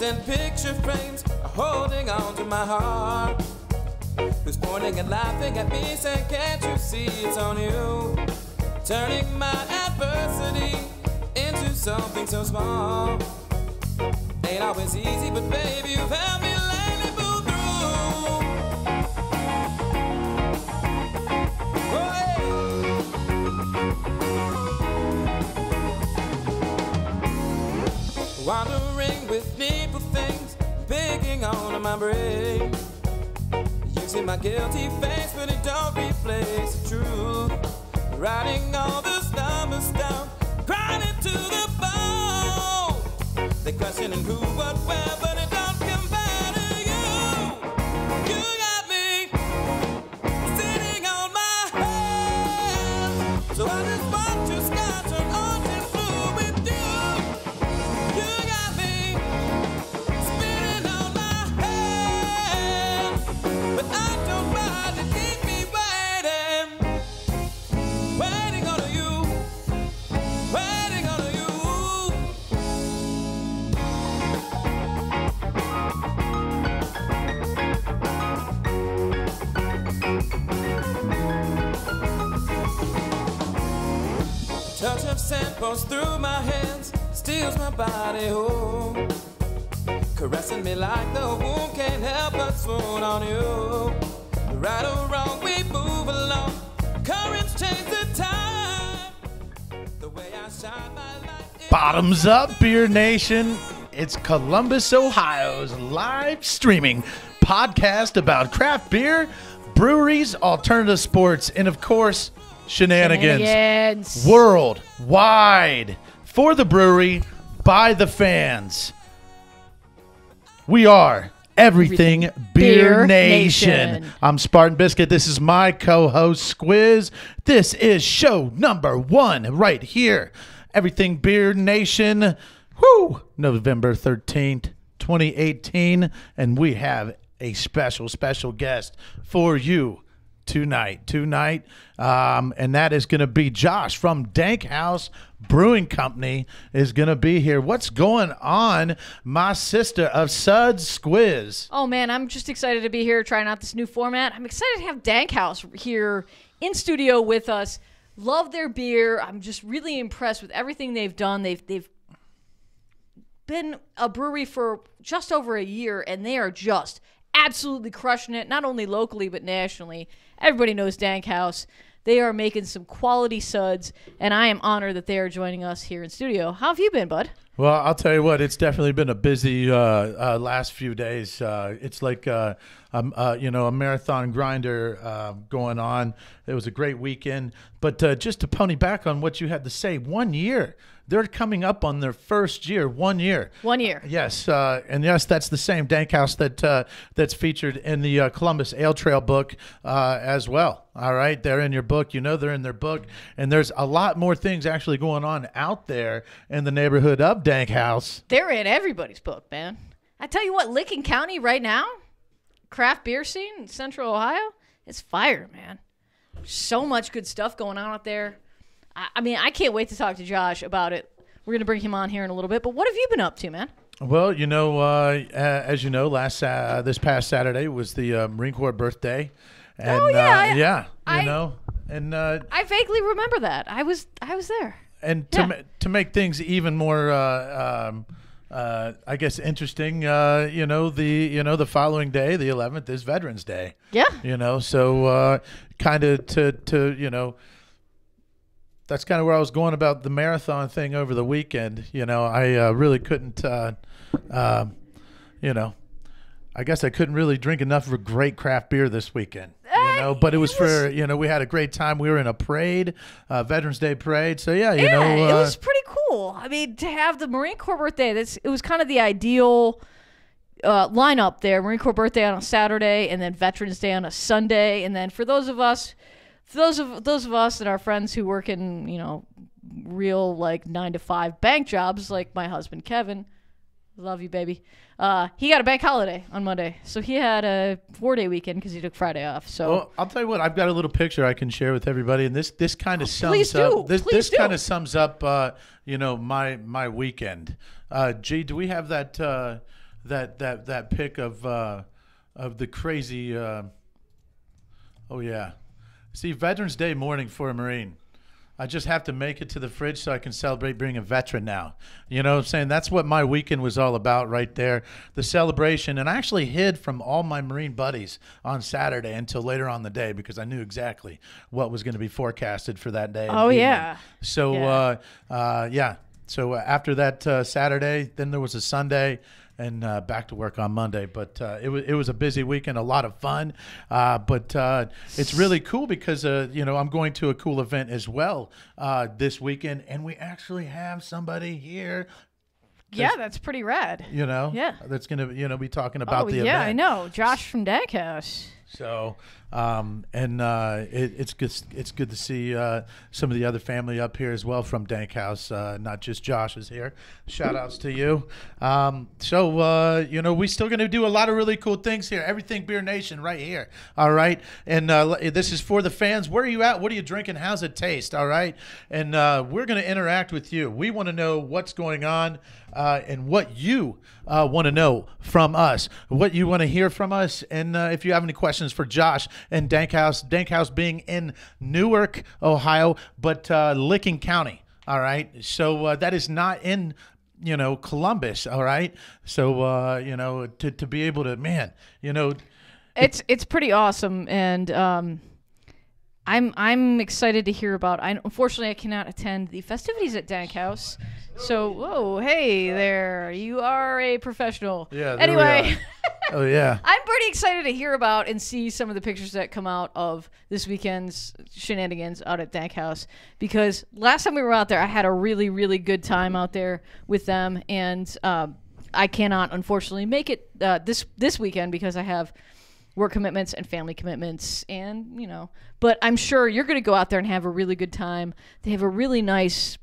and picture frames are holding on to my heart. Who's pointing and laughing at me, saying, can't you see it's on you? Turning my adversity into something so small. Ain't always easy, but baby, you've helped me lately pull through. Oh, yeah. Wandering with needful things, picking on my brain. Using my guilty face, but it don't replace the truth. Writing all those numbers down, crying into the bone. They questioning who, what, where, but it don't compare to you. You got me sitting on my hands, so I just want to scotch an ocean blue with you. You got me spinning on my hands, but I don't mind to keep me waiting, waiting on you, waiting on you. Touch of sand pours through my hands, steals my body whole. Caressing me like the wound, can't help but swoon on you. Right or wrong, we move along. Currents change the time. The way I shine my light. Bottoms up, Beer Nation. It's Columbus, Ohio's live streaming podcast about craft beer, breweries, alternative sports, and of course, shenanigans. Worldwide. For the brewery, by the fans. We are Everything Beer Nation. I'm Spartan Biscuit. This is my co-host, Squiz. This is show number 1 right here. Everything Beer Nation. Woo! November 13th, 2018. And we have a special guest for you tonight. And that is going to be Josh from Dank House Brewing Company is going to be here. What's going on, my sister of Suds, Squiz? Oh, man, I'm just excited to be here trying out this new format. I'm excited to have Dank House here in studio with us. Love their beer. I'm just really impressed with everything they've done. They've been a brewery for just over a year, and they are just absolutely crushing it, not only locally but nationally. Everybody knows Dank House. They are making some quality suds, and I am honored that they are joining us here in studio. How have you been, bud? Well, I'll tell you what, it's definitely been a busy last few days. It's like a marathon grinder going on. It was a great weekend. But just to pony back on what you had to say, 1 year. They're coming up on their first year, 1 year. 1 year. Yes, and yes, that's the same Dank House that's featured in the Columbus Ale Trail book as well. All right, they're in your book. You know they're in their book. And there's a lot more things actually going on out there in the neighborhood of Dank House. They're in everybody's book, man. I tell you what, Licking County right now, craft beer scene in Central Ohio, it's fire, man. So much good stuff going on out there. I mean, I can't wait to talk to Josh about it. We're going to bring him on here in a little bit. But what have you been up to, man? Well, you know, as you know, this past Saturday was the Marine Corps birthday. And, I vaguely remember that. I was there. And to make things even more, I guess, interesting, the following day, the 11th, is Veterans Day. Yeah. So kind of to that's kind of where I was going about the marathon thing over the weekend. I really couldn't, I guess I couldn't really drink enough of a great craft beer this weekend. But it was we had a great time. We were in a parade, Veterans Day parade. So, it was pretty cool. I mean, to have the Marine Corps birthday, it was kind of the ideal lineup there. Marine Corps birthday on a Saturday, and then Veterans Day on a Sunday. And then for those of us and our friends who work in, real 9-to-5 bank jobs, like my husband, Kevin, love you, baby. He got a bank holiday on Monday, so he had a 4-day weekend because he took Friday off. So, well, I'll tell you what, I've got a little picture I can share with everybody, and this kind of sums up. This kind of sums up, my weekend. G, do we have that that pic of the crazy. Oh yeah, see, Veterans Day morning for a Marine. I just have to make it to the fridge so I can celebrate being a veteran now. You know what I'm saying? That's what my weekend was all about right there, the celebration. And I actually hid from all my Marine buddies on Saturday until later on the day because I knew exactly what was going to be forecasted for that day. Oh, yeah. So, Yeah. So after that Saturday, then there was a Sunday. And back to work on Monday. But it was a busy weekend, a lot of fun. But it's really cool because, I'm going to a cool event as well this weekend. And we actually have somebody here. Yeah, that's pretty rad. Yeah. That's going to, be talking about the event. Yeah, I know. Josh from Dankhouse. So, it's good. It's good to see some of the other family up here as well from Dankhouse. Not just Josh is here. Shout outs to you. We still going to do a lot of really cool things here. Everything Beer Nation right here. All right, and this is for the fans. Where are you at? What are you drinking? How's it taste? All right, and we're going to interact with you. We want to know what's going on and what you want to know from us, what you want to hear from us, and if you have any questions for Josh and Dankhouse being in Newark, Ohio, but Licking County. All right, so that is not in Columbus. All right, so to be able to it's pretty awesome, and I'm excited to hear about. Unfortunately, I cannot attend the festivities at Dankhouse. So, whoa, hey there, you are a professional. Yeah. Anyway. Oh, yeah. I'm pretty excited to hear about and see some of the pictures that come out of this weekend's shenanigans out at Dankhouse, because last time we were out there, I had a really, really good time out there with them, and I cannot, unfortunately, make it this weekend because I have work commitments and family commitments, and, but I'm sure you're going to go out there and have a really good time. They have a really nice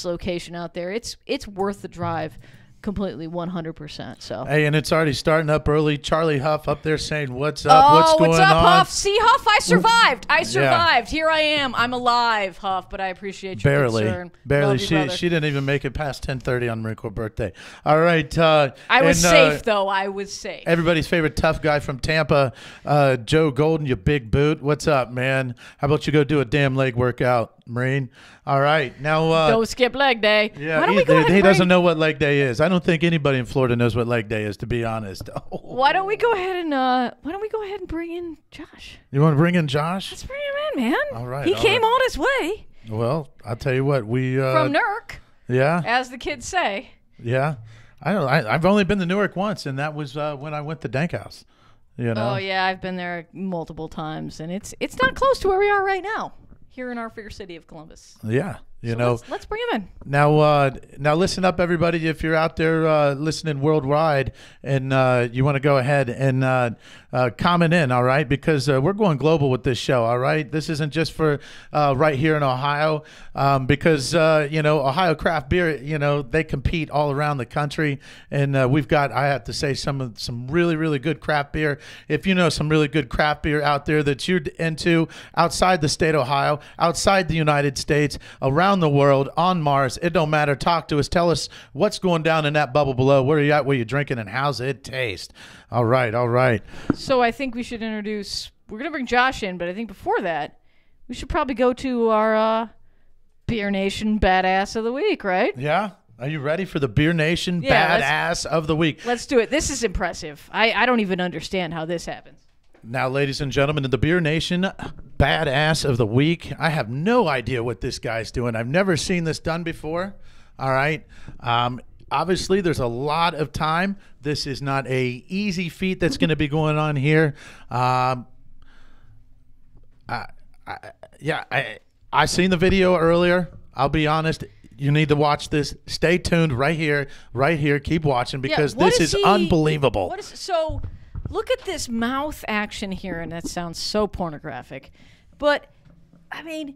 location out there. It's worth the drive completely 100%. So hey, and it's already starting up early. Charlie Huff up there saying what's up, what's going on? Huff? See, Huff, I survived. Yeah. Here I am. I'm alive, Huff, but I appreciate your concern. Barely. She didn't even make it past 10:30 on Marine Corps birthday. All right. I was safe though. I was safe. Everybody's favorite tough guy from Tampa, Joe Golden, you big boot. What's up, man? How about you go do a damn leg workout, Marine? All right, now don't skip leg day. Yeah, why don't we go ahead he doesn't know what leg day is. I don't think anybody in Florida knows what leg day is, to be honest. Why don't we go ahead and bring in Josh? You want to bring in Josh? Let's bring him in, man. All right, he came all this way. Well, I'll tell you what, from Newark. Yeah, as the kids say. Yeah, I don't know. I've only been to Newark once, and that was when I went to Dankhouse. Oh yeah, I've been there multiple times, and it's not close to where we are right now. Here in our fair city of Columbus. Yeah. Let's bring him in. Now listen up, everybody. If you're out there listening worldwide and you want to go ahead and comment in, all right? Because we're going global with this show, all right? This isn't just for right here in Ohio because, Ohio craft beer, they compete all around the country. And we've got, I have to say, some really, really good craft beer. If you know some really good craft beer out there that you're into outside the state of Ohio, outside the United States, around the world, on Mars, it don't matter. Talk to us. Tell us what's going down in that bubble below. Where are you at? What are you drinking? And how's it taste? All right. So I think we should introduce, we're going to bring Josh in, but I think before that, we should probably go to our Beer Nation Badass of the Week, right? Yeah. Are you ready for the Beer Nation Badass of the Week? Let's do it. This is impressive. I don't even understand how this happens. Now, ladies and gentlemen, in the Beer Nation Badass of the Week, I have no idea what this guy's doing. I've never seen this done before. All right. Obviously, there's a lot of time. This is not a easy feat that's going to be going on here. I seen the video earlier. I'll be honest. You need to watch this. Stay tuned right here. Keep watching because this is unbelievable. So look at this mouth action here, and that sounds so pornographic. But, I mean,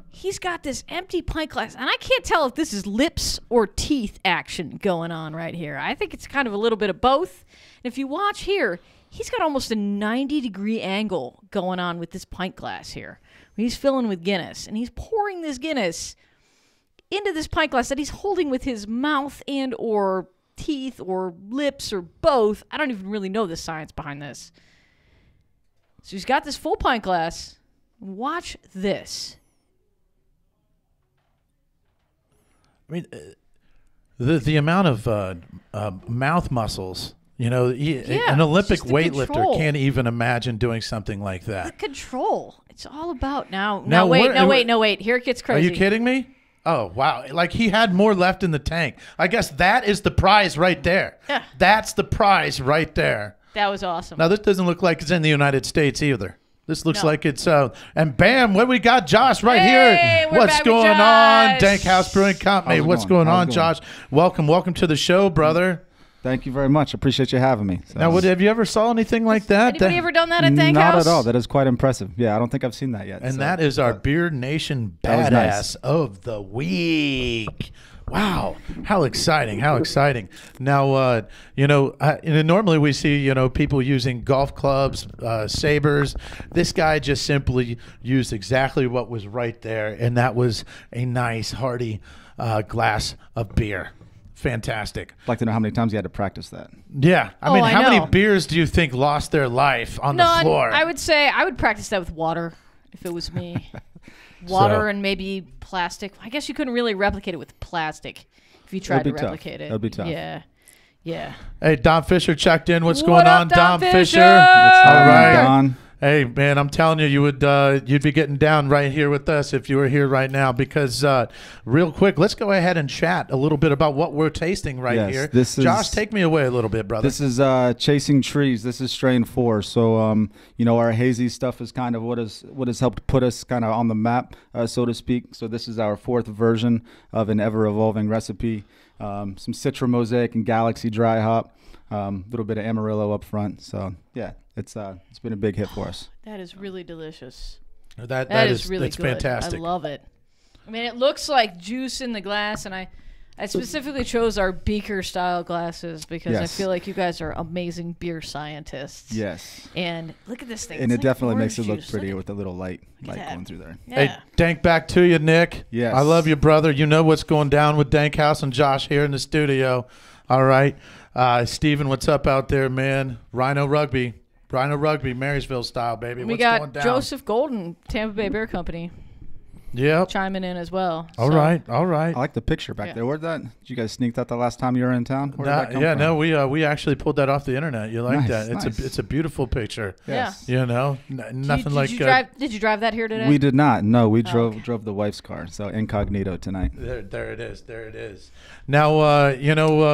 he's got this empty pint glass, and I can't tell if this is lips or teeth action going on right here. I think it's kind of a little bit of both. And if you watch here, he's got almost a 90-degree angle going on with this pint glass here. He's filling with Guinness, and he's pouring this Guinness into this pint glass that he's holding with his mouth and or teeth or lips or both. I don't even really know the science behind this. So he's got this full pint glass. Watch this. I mean, the amount of mouth muscles, an Olympic just the weightlifter control. can't even imagine doing something like The that. control. It's all about now. Now, Wait. Here it gets Are crazy. you kidding me? Oh, wow. Like he had more left in the tank. I guess that is the prize right there. Yeah. That's the prize right there. That was awesome. Now, this doesn't look like it's in the United States either. This looks No. like it's and bam, what we got, Josh, right Hey, here. we're What's back with going on, Josh. Dank House Brewing Company? How's it What's going? going How's on, it going? Josh? Welcome to the show, brother. Thank you very much. Appreciate you having me. So, Now, have you ever saw anything like that? Anybody ever done that at Dank not House? at all. That is quite impressive. Yeah, I don't think I've seen that yet. And so, that is our Beer Nation That was Badass nice. of the Week. Wow, how exciting, how exciting. Now, normally we see, people using golf clubs, sabers. This guy just simply used exactly what was right there, and that was a nice, hearty glass of beer. Fantastic. I'd like to know how many times you had to practice that. Yeah. I Oh, mean, I how know. many beers do you think lost their life on the None. floor? I would say I would practice that with water if it was me. Water So- and maybe plastic. I guess you couldn't really replicate it with plastic if you tried to That'd be tough. replicate it. That'd be tough. Yeah. Yeah. Hey, Don Fisher checked in. What's What going up, on, Don Don Fisher? What's All happening, right. Don? Hey, man, I'm telling you, you'd be getting down right here with us if you were here right now. Because real quick, let's go ahead and chat a little bit about what we're tasting right Yes, here. this is- Josh, take me away a little bit, brother. This is Chasing Trees. This is strain 4. So, our hazy stuff is kind of what has helped put us kind of on the map, so to speak. So this is our 4th version of an ever-evolving recipe. Some Citra Mosaic and Galaxy dry hop. Little bit of Amarillo up front. So, yeah, it's been a big hit for us. That is really delicious. that is really that's good. fantastic. I love it. I mean, it looks like juice in the glass, and I specifically chose our beaker style glasses because I Yes. feel like you guys are amazing beer scientists. Yes. And look at this thing. And It's it like definitely makes it orange look juice. prettier Look with a little light at that. going through there. at- Hey, Yeah. Dank, back to you, Nick. Yes. I love you, brother. You know what's going down with Dank House and Josh here in the studio. All right. Steven, what's up out there, man? Rhino Rugby, Marysville style, baby. We What's going got down? Joseph Golden, Tampa Bay Beer Company, Yep. chiming in as well. All So, right. I like the picture back Yeah. there. Where'd that? Did you guys sneak that the last time you were in town? Where did that come from? No, we actually pulled that off the internet. You like Nice, that? nice. It's a beautiful picture. Yes. Nothing like Did you drive that here today? We did not. No, we drove okay. drove the wife's car. So incognito tonight. There it is. Now,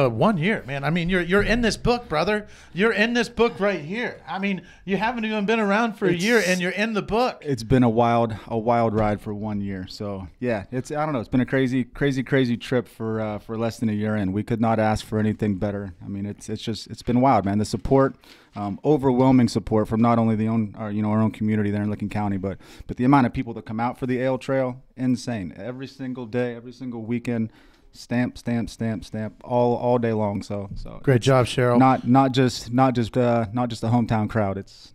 1 year, man. I mean, you're in this book, brother. You're in this book right here. I mean, you haven't even been around for a year, and you're in the book. It's been a wild ride for 1 year. So yeah, I don't know. It's been a crazy trip for less than a year in. We could not ask for anything better. I mean, it's been wild, man. The support, overwhelming support from not only our own community there in Licking County, but the amount of people that come out for the Ale Trail, insane. Every single day, every single weekend, stamp, all day long. So Great job, Cheryl. not just the hometown crowd. It's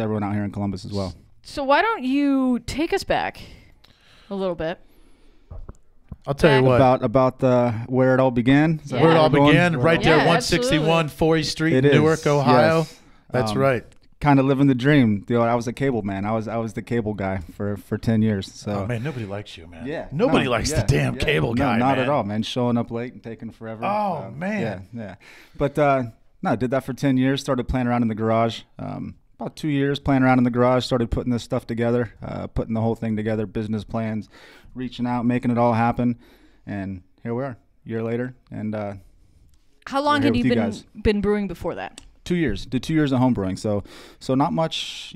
everyone out here in Columbus as well. So why don't you take us back a little bit? I'll tell you what. About where it all began. Is that Yeah. Where it all we're going? began, right there, Yeah, 161 Forey Street, It is, Newark, Ohio. yes. That's right. Kind of living the dream. I was a cable man. I was the cable guy for 10 years. So Oh man, nobody likes you, man. yeah, Nobody no, likes yeah, the damn yeah. cable No, guy, not man. at all, man. Showing up late and taking forever. Oh, man. Yeah. But no, I did that for 10 years. Started playing around in the garage. About 2 years playing around in the garage. Started putting this stuff together, putting the whole thing together, business plans, reaching out, making it all happen, and here we are, a year later. And How long here had you with you guys. been brewing before that? 2 years. Did 2 years of homebrewing. So not much,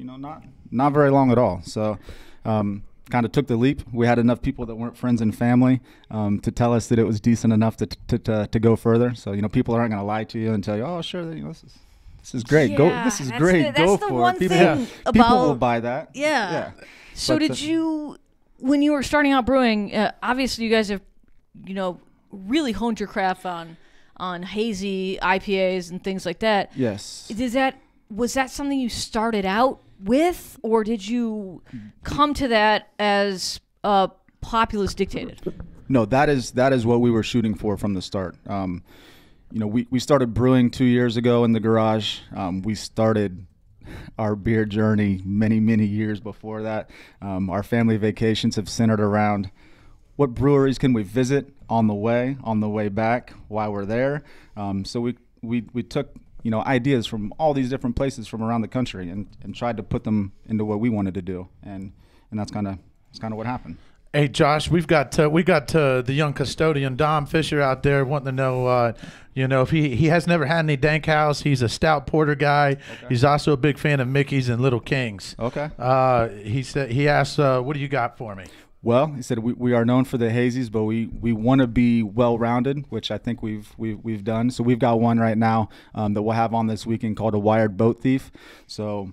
not very long at all. So kind of took the leap. We had enough people that weren't friends and family to tell us that it was decent enough to go further. So people aren't going to lie to you and tell you, oh sure, this is great. Yeah, This is that's great. the- Go that's the for one it. People, thing people about- will buy that. Yeah. So But, did you, when you were starting out brewing, obviously you guys have, really honed your craft on hazy IPAs and things like that. Yes. Was that something you started out with, or did you come to that as populace dictated? No, that is what we were shooting for from the start. we started brewing 2 years ago in the garage. We started our beer journey many years before that. Our family vacations have centered around what breweries can we visit on the way back while we're there. So we took ideas from all these different places from around the country and tried to put them into what we wanted to do, and that's kind of what happened. Hey Josh, we got the young custodian Dom Fisher out there wanting to know, if he has never had any Dank House. He's a stout porter guy. Okay. He's also a big fan of Mickey's and Little Kings. Okay. He asked, what do you got for me? Well, he said we are known for the hazies, but we want to be well-rounded, which I think we've done. So we've got one right now that we'll have on this weekend called a Wired Boat Thief. So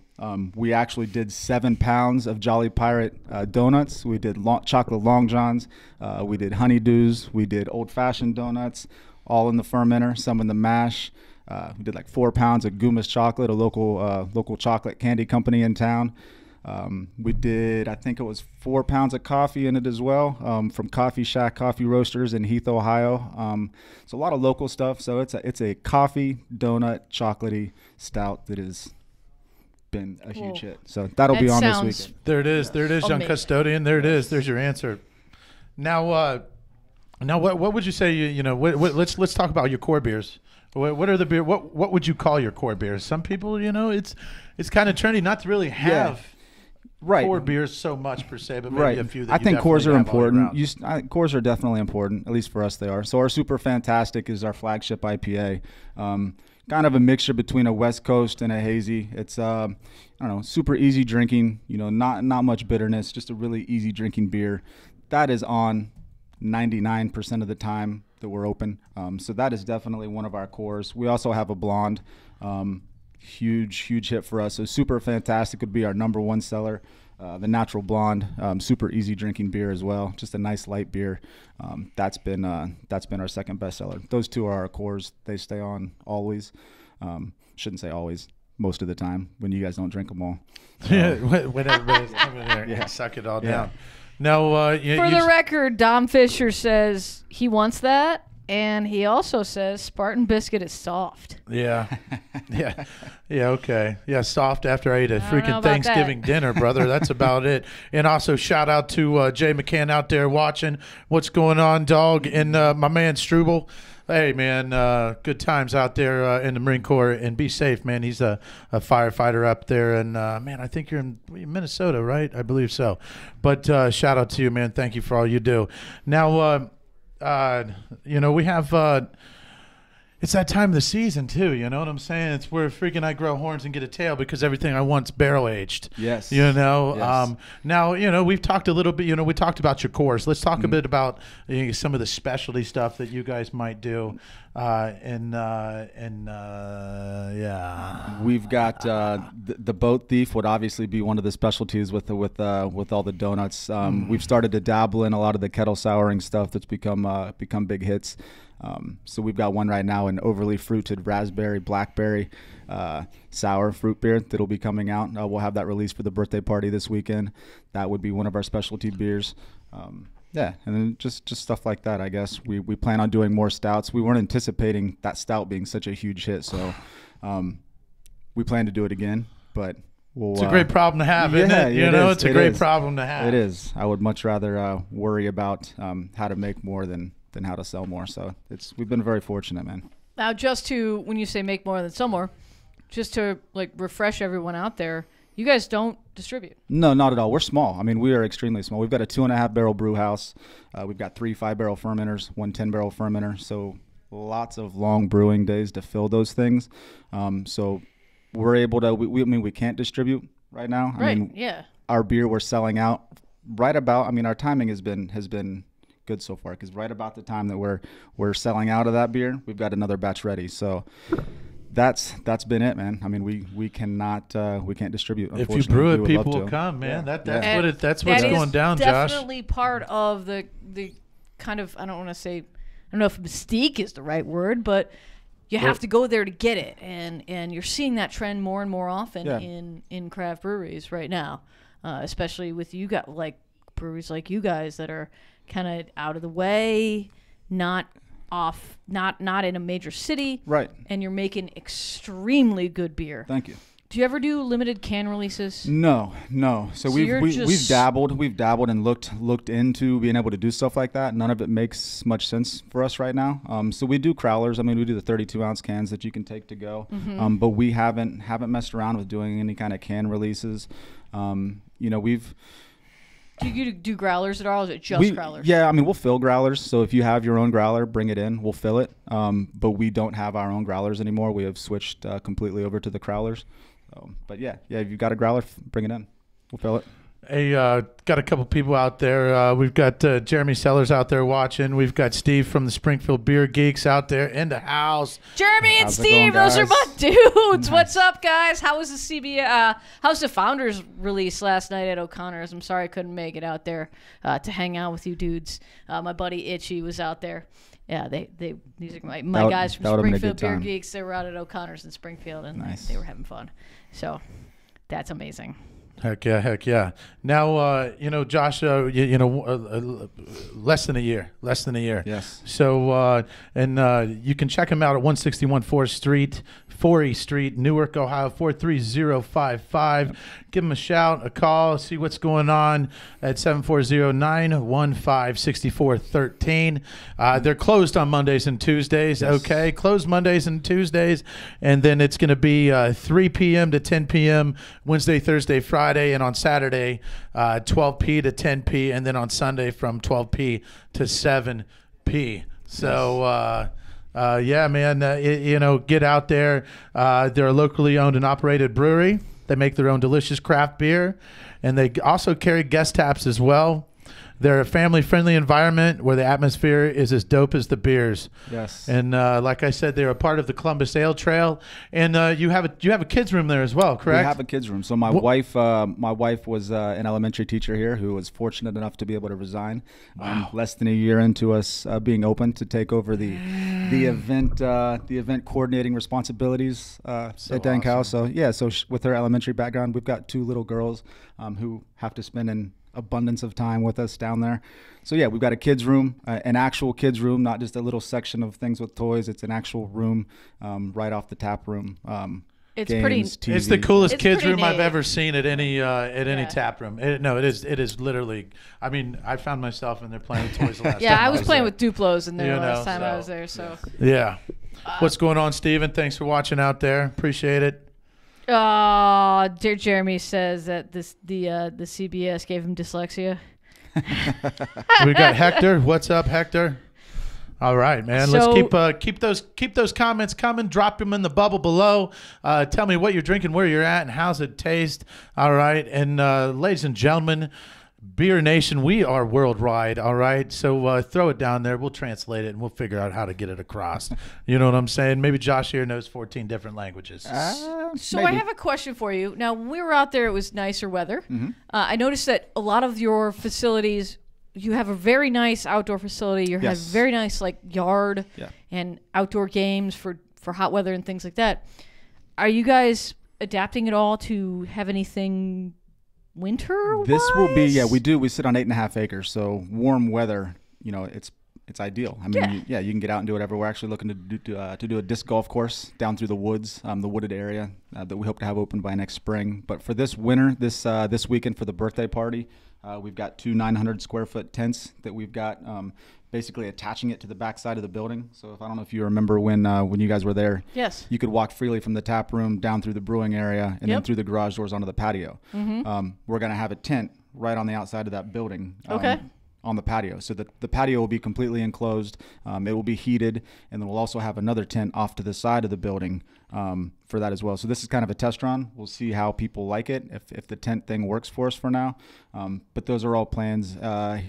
we actually did 7 pounds of Jolly Pirate donuts. We did chocolate Long Johns. We did honeydews. We did old-fashioned donuts, all in the fermenter, some in the mash. We did like 4 pounds of Goomas chocolate, a local chocolate candy company in town. We did, I think it was 4 pounds of coffee in it as well, from Coffee Shack Coffee Roasters in Heath, Ohio. So a lot of local stuff. So it's a coffee donut chocolatey stout that has been a huge hit. So that'll be on this weekend. There it is. There it is, young custodian. There it is. There's your answer. Now what would you say? Let's talk about your core beers. What are the beer? What would you call your core beers? Some people, it's kind of trendy not to really have. Yeah. Right. Core beers so much per se, but maybe a few that I think cores are important. Cores are definitely important, at least for us they are. So our Super Fantastic is our flagship IPA. Kind of a mixture between a West Coast and a hazy. It's super easy drinking, not much bitterness, just a really easy drinking beer. That is on 99% of the time that we're open. So that is definitely one of our cores. We also have a blonde. Huge hit for us. So Super Fantastic would be our #1 seller. The Natural Blonde, super easy drinking beer as well. Just a nice light beer. That's been our second best seller. Those two are our cores. They stay on always. Shouldn't say always. Most of the time when you guys don't drink them all. Yeah, when everybody's coming there, yeah, suck it all down. Now, for the record, Dom Fisher says he wants that. And he also says Spartan biscuit is soft. Yeah. Okay. Yeah, soft after I ate a freaking Thanksgiving dinner, brother. That's about it. And also shout out to Jay McCann out there watching. What's going on, dog? And my man Struble. Hey, man, good times out there in the Marine Corps. And be safe, man. He's a firefighter up there. And, man, I think you're in Minnesota, right? I believe so. But shout out to you, man. Thank you for all you do. Now, we have it's that time of the season too, you know what I'm saying? It's where freaking I grow horns and get a tail because everything I want's barrel aged. Yes. Yes. Now, we've talked a little bit, we talked about your course. Let's talk a bit about some of the specialty stuff that you guys might do. We've got the Boat Thief would obviously be one of the specialties with all the donuts. We've started to dabble in a lot of the kettle souring stuff that's become big hits. So we've got one right now, an overly fruited raspberry blackberry sour fruit beer that'll be coming out. We'll have that released for the birthday party this weekend. That would be one of our specialty beers. And then just stuff like that, I guess. We plan on doing more stouts. We weren't anticipating that stout being such a huge hit, so we plan to do it again. But it's a great problem to have, isn't it? It's a great problem to have. It is. I would much rather worry about how to make more than how to sell more. So we've been very fortunate, man. Now, just to, when you say make more than sell more, just to refresh everyone out there, you guys don't distribute. No, not at all. We're small. I mean, we are extremely small. We've got a 2.5 barrel brew house. We've got 3 5-barrel fermenters, 1 10-barrel fermenter. So lots of long brewing days to fill those things. So we're able to, we can't distribute right now. Right. I mean, our beer we're selling out right about, our timing has been good so far, because right about the time that we're selling out of that beer, we've got another batch ready. So that's been it, man. We can't distribute. If you brew it, people will come, man. Yeah. That's what's going down, Josh. Definitely part of the kind of, I don't know if mystique is the right word, but you have to go there to get it, and you're seeing that trend more and more often in craft breweries right now, especially with you got breweries like you guys that are kind of out of the way, not off, not in a major city. Right. And you're making extremely good beer. Thank you. Do you ever do limited can releases? No. So you're we've dabbled and looked into being able to do stuff like that. None of it makes much sense for us right now. So we do crowlers. I mean, we do the 32-ounce cans that you can take to go. But we haven't messed around with doing any kind of can releases. We've. Do you do growlers at all? Or is it just growlers? Yeah, I mean, we'll fill growlers. So if you have your own growler, bring it in. We'll fill it. But we don't have our own growlers anymore. We have switched completely over to the crowlers. But yeah, if you've got a growler, bring it in. We'll fill it. Hey, got a couple people out there. We've got Jeremy Sellers out there watching. We've got Steve from the Springfield Beer Geeks out there in the house. Jeremy and How's it Steve, going, those are guys? my dudes. What's up, guys? How was the how's the Founders release last night at O'Connor's? I'm sorry I couldn't make it out there to hang out with you dudes. My buddy Itchy was out there. Yeah, these are my guys from that would've been a Springfield good Beer time. Geeks. They were out at O'Connor's in Springfield, and Nice. they were having fun. So that's amazing. Heck yeah. Now, Josh, less than a year. Yes. So, you can check him out at 161 4E Street, Newark, Ohio, 43055. Give him a shout, a call, see what's going on at 740-915-6413. They're closed on Mondays and Tuesdays. Yes. Okay, closed Mondays and Tuesdays. And then it's going to be 3 p.m. to 10 p.m. Wednesday, Thursday, Friday, and on Saturday, 12 p. to 10 p. And then on Sunday from 12 p. to 7 p. So, yeah, man, get out there. They're a locally owned and operated brewery. They make their own delicious craft beer, and they also carry guest taps as well. They're a family-friendly environment where the atmosphere is as dope as the beers. Yes. And like I said, they're a part of the Columbus Ale Trail, and you have a kids room there as well, correct? We have a kids room. So my wife was an elementary teacher here who was fortunate enough to be able to resign less than a year into us being open to take over the event coordinating responsibilities at Dank House. So yeah, with her elementary background, we've got 2 little girls who have to spend an abundance of time with us down there. So yeah, we've got a kids room, an actual kids room, not just a little section of things with toys. It's an actual room right off the tap room. It's games, pretty. TV. It's the coolest It's kids pretty room I've neat. ever seen at any Yeah. tap room. It is literally. I mean, I found myself in there playing with toys the last Yeah, time I was playing there. with Duplos in there last time I so- was there. So, Yeah. What's going on, Steven? Thanks for watching out there. Appreciate it. dear Jeremy says that the CBS gave him dyslexia. We got Hector. What's up, Hector? All right, man. So- Let's keep those comments coming. Drop them in the bubble below. Tell me what you're drinking, where you're at, and how's it taste. All right, and ladies and gentlemen, Beer Nation, we are worldwide. All right, so throw it down there. We'll translate it and we'll figure out how to get it across. You know what I'm saying? Maybe Josh here knows 14 different languages. So I have a question for you. Now, when we were out there, it was nicer weather. I noticed that a lot of your facilities, you have a very nice outdoor facility. You have Yes. a very nice yard Yeah. and outdoor games for hot weather and things like that. Are you guys adapting at all to have anything winter? This will be, we do. We sit on 8.5 acres, so warm weather, it's ideal. I mean, you can get out and do whatever. We're actually looking to do a disc golf course down through the woods, the wooded area that we hope to have open by next spring. But for this winter, this weekend for the birthday party, we've got 2 900 square foot tents that we've got basically attaching it to the back side of the building. So I don't know if you remember when you guys were there. Yes. You could walk freely from the tap room down through the brewing area and then Yep. through the garage doors onto the patio. We're going to have a tent right on the outside of that building. Okay. On the patio. So the patio will be completely enclosed. It will be heated, and then we'll also have another tent off to the side of the building for that as well. So this is kind of a test run. We'll see how people like it, if the tent thing works for us for now. But those are all plans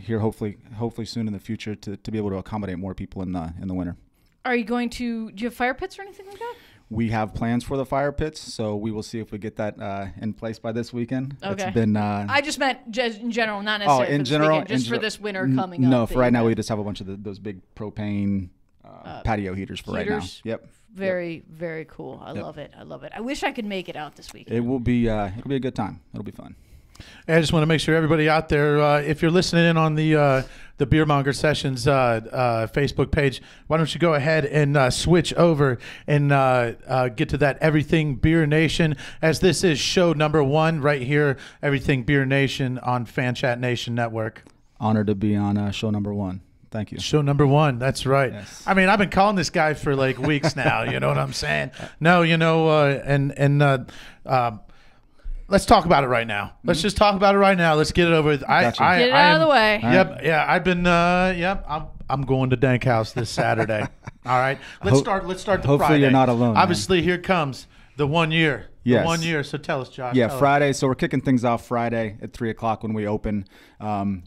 here hopefully soon in the future to be able to accommodate more people in the winter. Are you going to? Do you have fire pits or anything like that? We have plans for the fire pits, so we will see if we get that in place by this weekend. Okay. It's been I just meant just in general, not necessarily in for this general, weekend, just for this winter coming No, up. for right now we just have a bunch of those big propane patio heaters for right now. heaters? Yep. Very, very cool. I love it. I love it. I wish I could make it out this weekend. It will be it'll be a good time. It'll be fun. I just want to make sure everybody out there, if you're listening in on the Beermonger Sessions Facebook page, why don't you go ahead and switch over and get to that Everything Beer Nation, as this is show number 1 right here, Everything Beer Nation on Fan Chat Nation Network. Honored to be on show number 1. Thank you. Show number 1. That's right. Yes. I mean, I've been calling this guy for like weeks now. You know what I'm saying? No, let's talk about it right now. Let's just talk about it right now. Let's get it over with. Gotcha. Get it out of the way. Yep. Yeah. I've been. I'm going to Dank House this Saturday. All right. Let's start the hopefully Friday. you're not alone, Obviously, here comes the 1 year. Yes. The 1 year. So tell us, Josh. Yeah, tell us. Friday. So we're kicking things off Friday at 3 o'clock when we open.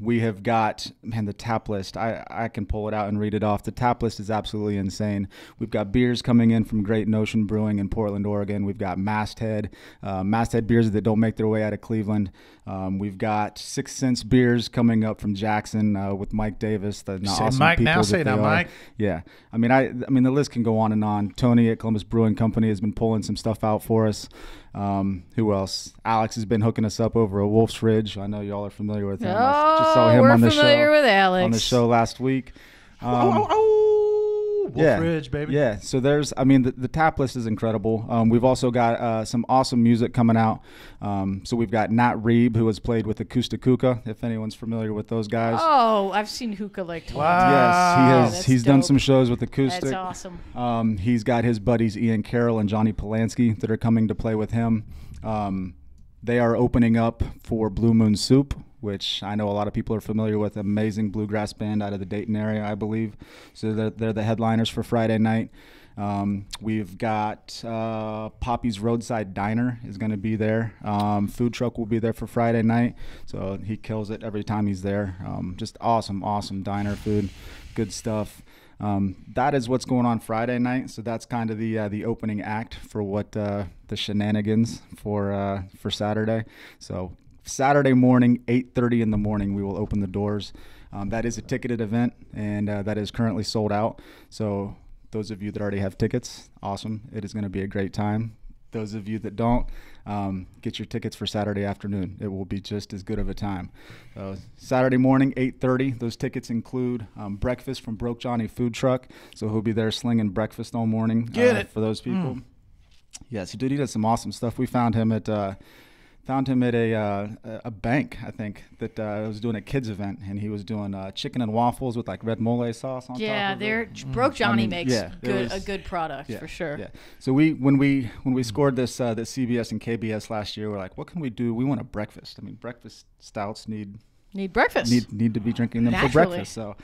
We have got, the tap list. I can pull it out and read it off. The tap list is absolutely insane. We've got beers coming in from Great Notion Brewing in Portland, Oregon. We've got Masthead beers that don't make their way out of Cleveland. We've got 6 Cents beers coming up from Jackson with Mike Davis. The awesome Mike people now. that Say they now, are. Mike. Yeah, I mean the list can go on and on. Tony at Columbus Brewing Company has been pulling some stuff out for us. Who else? Alex has been hooking us up over at Wolf's Ridge. I know y'all are familiar with him. I just saw him we're on the familiar show, with Alex. on the show last week. Wolf Ridge, baby. Yeah, so there's, the tap list is incredible. We've also got some awesome music coming out. So we've got Nat Reeb, who has played with Acoustic Hookah, if anyone's familiar with those guys. Oh, I've seen Hookah like twice. Wow. Yes, he's done some shows with Acoustic. That's awesome. He's got his buddies Ian Carroll and Johnny Polanski that are coming to play with him. They are opening up for Blue Moon Soup, which I know a lot of people are familiar with. Amazing bluegrass band out of the Dayton area, I believe. So they're the headliners for Friday night. We've got Poppy's Roadside Diner is going to be there. Food truck will be there for Friday night. So he kills it every time he's there. Just awesome diner food. Good stuff. That is what's going on Friday night. So that's kind of the opening act for what the shenanigans for Saturday. So Saturday morning, 8:30 in the morning, we will open the doors. That is a ticketed event, and that is currently sold out. So those of you that already have tickets, awesome. It is going to be a great time. Those of you that don't, get your tickets for Saturday afternoon. It will be just as good of a time. Saturday morning, 8:30. Those tickets include breakfast from Broke Johnny Food Truck. So he'll be there slinging breakfast all morning for those people. Yes, he does some awesome stuff. We found him at a bank, I think, that was doing a kids event, and he was doing chicken and waffles with like red mole sauce on top of it. Broke Johnny makes a good product for sure. Yeah. So when we scored this CBS and KBS last year, we're like, what can we do? We want a breakfast. Breakfast stouts need breakfast. Need to be drinking them for breakfast. So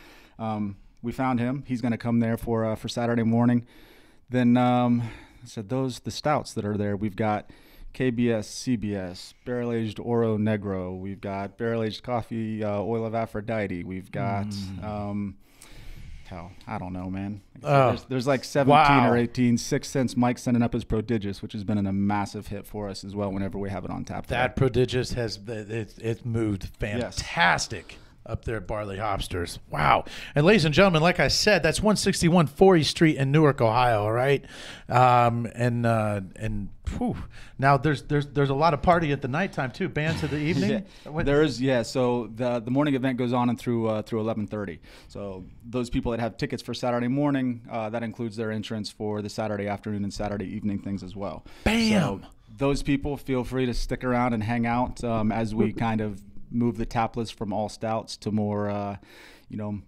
we found him. He's going to come there for Saturday morning. Then the stouts that are there, we've got KBS, CBS, barrel-aged Oro Negro. We've got barrel-aged coffee, Oil of Aphrodite. We've got, I don't know, man. There's like 17 or 18. 6 Cents Mike sending up his Prodigious, which has been a massive hit for us as well whenever we have it on tap. That Prodigious it's moved fantastic. Up there at Barley Hopsters. Wow. And ladies and gentlemen, like I said, that's 161 Forey Street in Newark, Ohio, all right? Now there's a lot of party at the nighttime too. Bands of the evening? There is, so the morning event goes on and through 11:30. So those people that have tickets for Saturday morning, that includes their entrance for the Saturday afternoon and Saturday evening things as well. Bam! So those people feel free to stick around and hang out as we kind of move the tap list from all stouts to more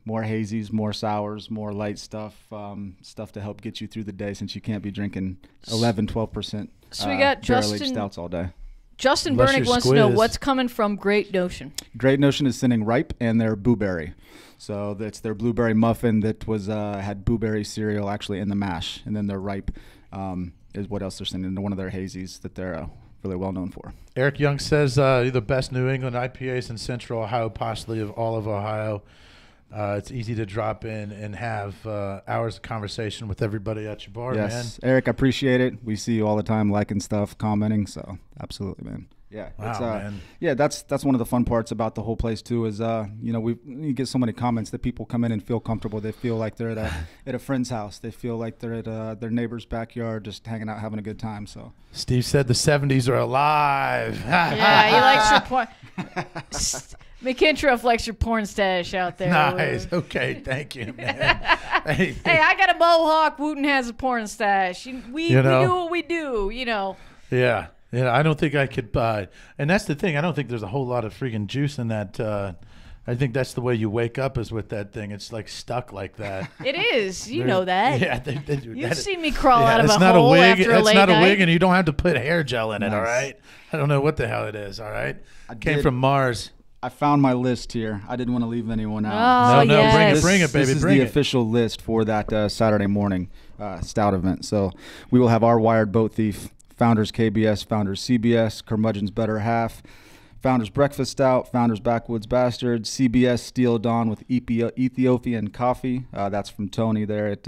more hazies, more sours, more light stuff to help get you through the day, since you can't be drinking 11-12% so we got barrel-aged stouts all day. Justin Bernick wants to know what's coming from Great Notion. Great Notion is sending Ripe and their Blueberry. So that's their blueberry muffin that was had blueberry cereal actually in the mash, and then their Ripe is what else they're sending. One of their hazies that they're really well known for. Eric Young says you're the best New England IPAs in Central Ohio, possibly of all of Ohio. It's easy to drop in and have hours of conversation with everybody at your bar, man. Eric, I appreciate it. We see you all the time liking stuff, commenting, so absolutely, man. Yeah, Wow, man. Yeah, that's one of the fun parts about the whole place too. Is you get so many comments that people come in and feel comfortable. They feel like they're at a friend's house. They feel like they're at their neighbor's backyard, just hanging out, having a good time. So Steve said the 70s are alive. Yeah, he likes your porn. McIntroff likes your porn stash out there. Nice. Okay, thank you, man. Hey, Hey, I got a mohawk. Wooten has a porn stash. We do what we do, yeah. Yeah, I don't think I could buy. And that's the thing. I don't think there's a whole lot of freaking juice in that. I think that's the way you wake up is with that thing. It's like stuck like that. It is. You know that. Yeah, they do. You've seen me crawl out of that's a not hole a wig. after a That's late not a night. wig, and you don't have to put hair gel in it. Nice. All right. I don't know what the hell it is. All right. Came did- from Mars. I found my list here. I didn't want to leave anyone out. Oh, No, yes. bring it, baby. This is Bring the it. official list for that Saturday morning stout event. So we will have our Wired Boat Thief, Founders KBS, Founders CBS, Curmudgeon's Better Half, Founders Breakfast Stout, Founders Backwoods Bastard, CBS Steel Dawn with Ethiopian Coffee. That's from Tony there at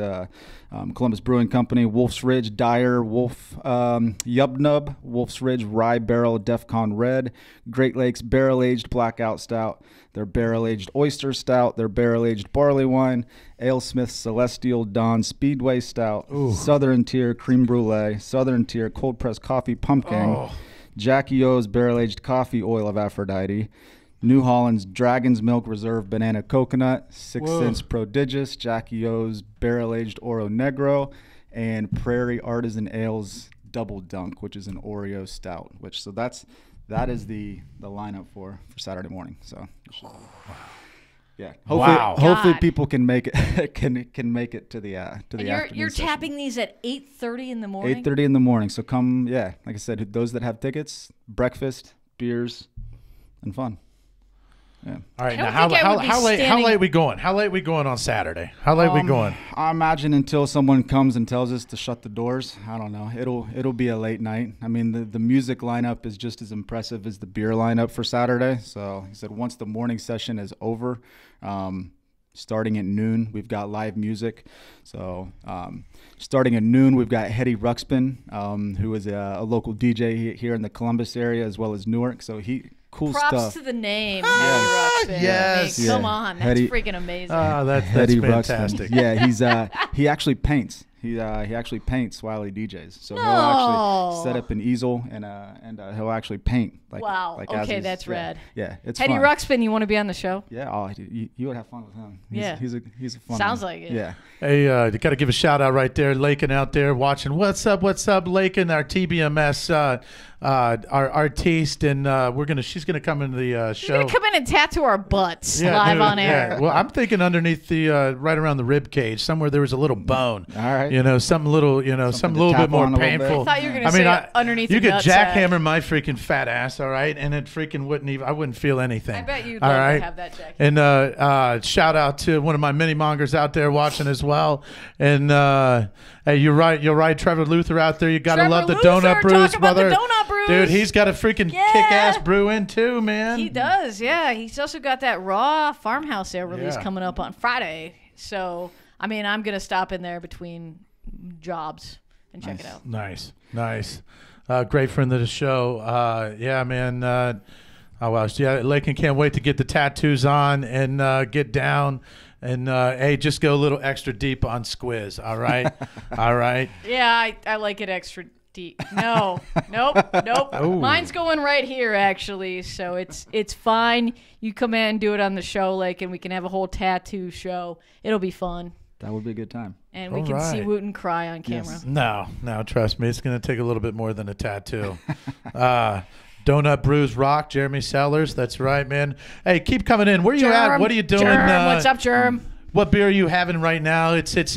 Columbus Brewing Company. Wolf's Ridge Dyer, Wolf Yubnub, Wolf's Ridge Rye Barrel Defcon Red, Great Lakes Barrel Aged Blackout Stout, their Barrel Aged Oyster Stout, their Barrel Aged Barley Wine, AleSmith Celestial Dawn Speedway Stout, Southern Tier Cream Brulee, Southern Tier Cold Pressed Coffee Pumpkin, Jackie O's Barrel Aged Coffee Oil of Aphrodite, New Holland's Dragon's Milk Reserve Banana Coconut, 6 Cents Prodigious, Jackie O's Barrel Aged Oro Negro, and Prairie Artisan Ales Double Dunk, which is an Oreo Stout. That is the lineup for Saturday morning. So, yeah, hopefully God. people can make it can make it to the And afternoon you're session. tapping these at 8:30 in the morning. 8:30 in the morning. So come, like I said, those that have tickets, breakfast, beers, and fun. Yeah. All right. I Now, don't think I would be how standing- late we going? How late we going on Saturday? How late we going? I imagine until someone comes and tells us to shut the doors. I don't know. It'll be a late night. I mean, the music lineup is just as impressive as the beer lineup for Saturday. So he said once the morning session is over, starting at noon, we've got live music. So starting at noon, we've got Hetty Ruxpin, who is a local DJ here in the Columbus area as well as Newark. So cool Props stuff. to the name. Hetty Ruxpin. yes. I mean, come Yeah. on, that's Hetty- freaking amazing. That's Hetty fantastic. Ruxpin. Yeah, he actually paints. He actually paints while he DJs. So he'll actually set up an easel and he'll actually paint. Like, Wow. Like as Okay, he's- that's yeah. rad. Yeah, it's Hetty fun. Ruxpin, you want to be on the show? Yeah, you would have fun with him. Yeah. He's a fun Sounds one. like it. Yeah. Hey, you got to give a shout out right there, Lakin out there watching. What's up, Lakin? Our TBMS our artiste, and she's gonna come into the She's show. gonna come in and tattoo our butts Yeah, live no, on air. yeah. Well, I'm thinking underneath the right around the rib cage, somewhere there was a little bone. All right. Something little, something a little tap bit more on a little bit. painful. I thought you were gonna say underneath You the could nutsack. jackhammer my freaking fat ass, all right, and it freaking wouldn't even. I wouldn't feel anything. I bet you'd all love to right? have that jacket. And shout out to one of my mini mongers out there watching as well. And hey, you're right, Trevor Luther out there. You gotta Trevor love the Luther, donut brews, talk about the brother. donut brews. Dude, he's got a freaking Yeah. kick-ass brew in too, man. He does, yeah. He's also got that Raw Farmhouse Ale release Yeah. coming up on Friday. So, I mean, I'm going to stop in there between jobs and check it out. Nice. Great friend of the show. Yeah, man. Oh, well, yeah, Lakin can't wait to get the tattoos on and get down. And, hey, just go a little extra deep on Squiz, all right? All right? Yeah, I like it extra deep. No, nope. Oh. Mine's going right here, actually. So it's fine. You come in and do it on the show, like, and we can have a whole tattoo show. It'll be fun. That would be a good time. And we All can see right. Wooten cry on camera. Yes. No, trust me. It's going to take a little bit more than a tattoo. Donut Brews Rock, Jeremy Sellers. That's right, man. Hey, keep coming in. Where you at? What are you doing? Germ, what's up, Germ? What beer are you having right now? It's it's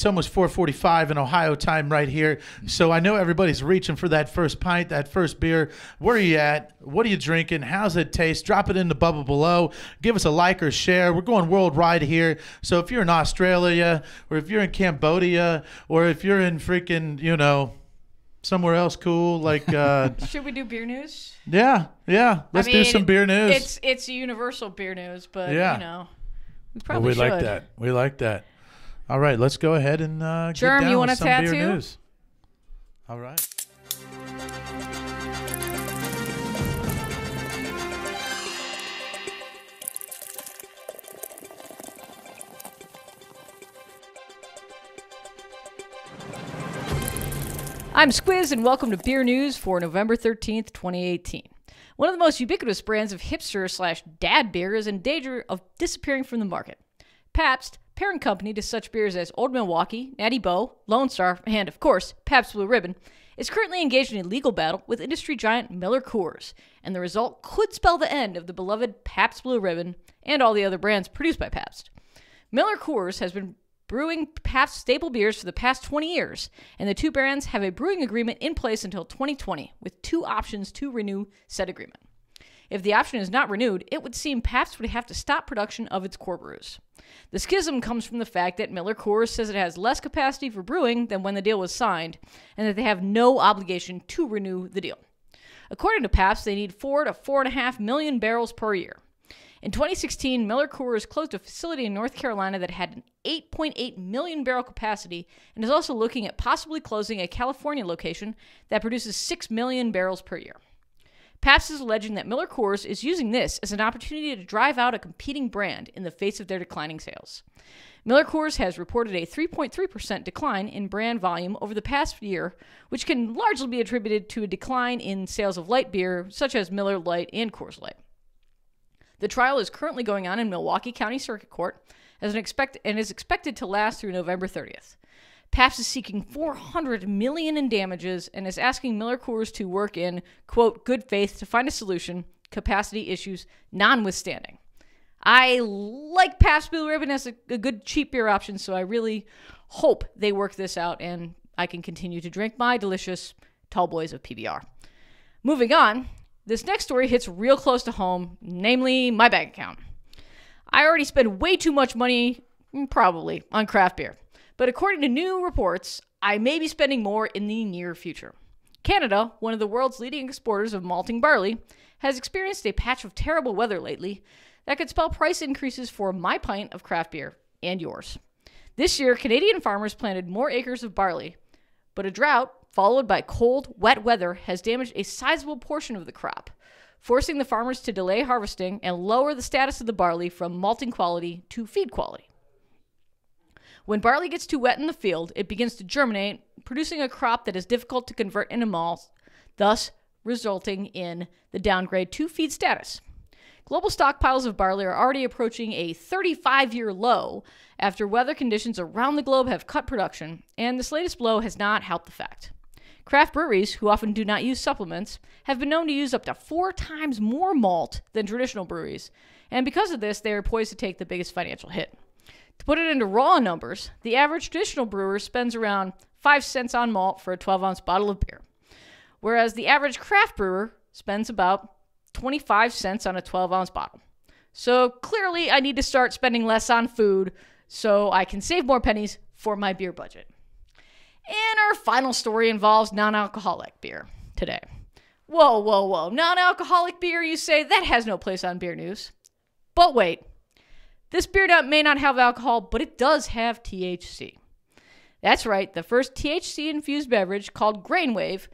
almost 4:45 in Ohio time right here. So I know everybody's reaching for that first pint, that first beer. Where are you at? What are you drinking? How's it taste? Drop it in the bubble below. Give us a like or share. We're going worldwide here. So if you're in Australia or if you're in Cambodia or if you're in freaking, somewhere else cool like Should we do beer news? yeah. Let's do some beer news. It's universal beer news, but Yeah. we Well, probably we should. like that. We like that. All right, let's go ahead and get Germ, down you with want a some beer tattoo? news. All right. I'm Squiz, and welcome to Beer News for November 13th, 2018. One of the most ubiquitous brands of hipster/dad beer is in danger of disappearing from the market. Pabst, parent company to such beers as Old Milwaukee, Natty Boh, Lone Star, and, of course, Pabst Blue Ribbon, is currently engaged in a legal battle with industry giant Miller Coors, and the result could spell the end of the beloved Pabst Blue Ribbon and all the other brands produced by Pabst. Miller Coors has been brewing Pabst staple beers for the past 20 years, and the two brands have a brewing agreement in place until 2020, with two options to renew said agreement. If the option is not renewed, it would seem Pabst would have to stop production of its core brews. The schism comes from the fact that Miller Coors says it has less capacity for brewing than when the deal was signed, and that they have no obligation to renew the deal. According to Pabst, they need 4 to 4.5 million barrels per year. In 2016, Miller Coors closed a facility in North Carolina that had an 8.8 million barrel capacity and is also looking at possibly closing a California location that produces 6 million barrels per year. Pabst is alleging that Miller Coors is using this as an opportunity to drive out a competing brand in the face of their declining sales. Miller Coors has reported a 3.3% decline in brand volume over the past year, which can largely be attributed to a decline in sales of light beer such as Miller Lite and Coors Light. The trial is currently going on in Milwaukee County Circuit Court and is expected to last through November 30th. Pabst is seeking $400 million in damages and is asking Miller Coors to work in, quote, good faith to find a solution, capacity issues notwithstanding. I like Pabst Blue Ribbon as a good cheap beer option, so I really hope they work this out and I can continue to drink my delicious tall boys of PBR. Moving on. This next story hits real close to home, namely my bank account. I already spend way too much money, probably, on craft beer. But according to new reports, I may be spending more in the near future. Canada, one of the world's leading exporters of malting barley, has experienced a patch of terrible weather lately that could spell price increases for my pint of craft beer and yours. This year, Canadian farmers planted more acres of barley, but a drought, followed by cold, wet weather, has damaged a sizable portion of the crop, forcing the farmers to delay harvesting and lower the status of the barley from malting quality to feed quality. When barley gets too wet in the field, it begins to germinate, producing a crop that is difficult to convert into malt, thus resulting in the downgrade to feed status. Global stockpiles of barley are already approaching a 35-year low after weather conditions around the globe have cut production, and this latest blow has not helped the fact. Craft breweries, who often do not use supplements, have been known to use up to 4 times more malt than traditional breweries, and because of this, they are poised to take the biggest financial hit. To put it into raw numbers, the average traditional brewer spends around 5 cents on malt for a 12-ounce bottle of beer, whereas the average craft brewer spends about 25 cents on a 12-ounce bottle. So clearly, I need to start spending less on food so I can save more pennies for my beer budget. And our final story involves non-alcoholic beer today. Whoa. Non-alcoholic beer, you say? That has no place on Beer News. But wait. This beer may not have alcohol, but it does have THC. That's right. The first THC-infused beverage, called Grainwave,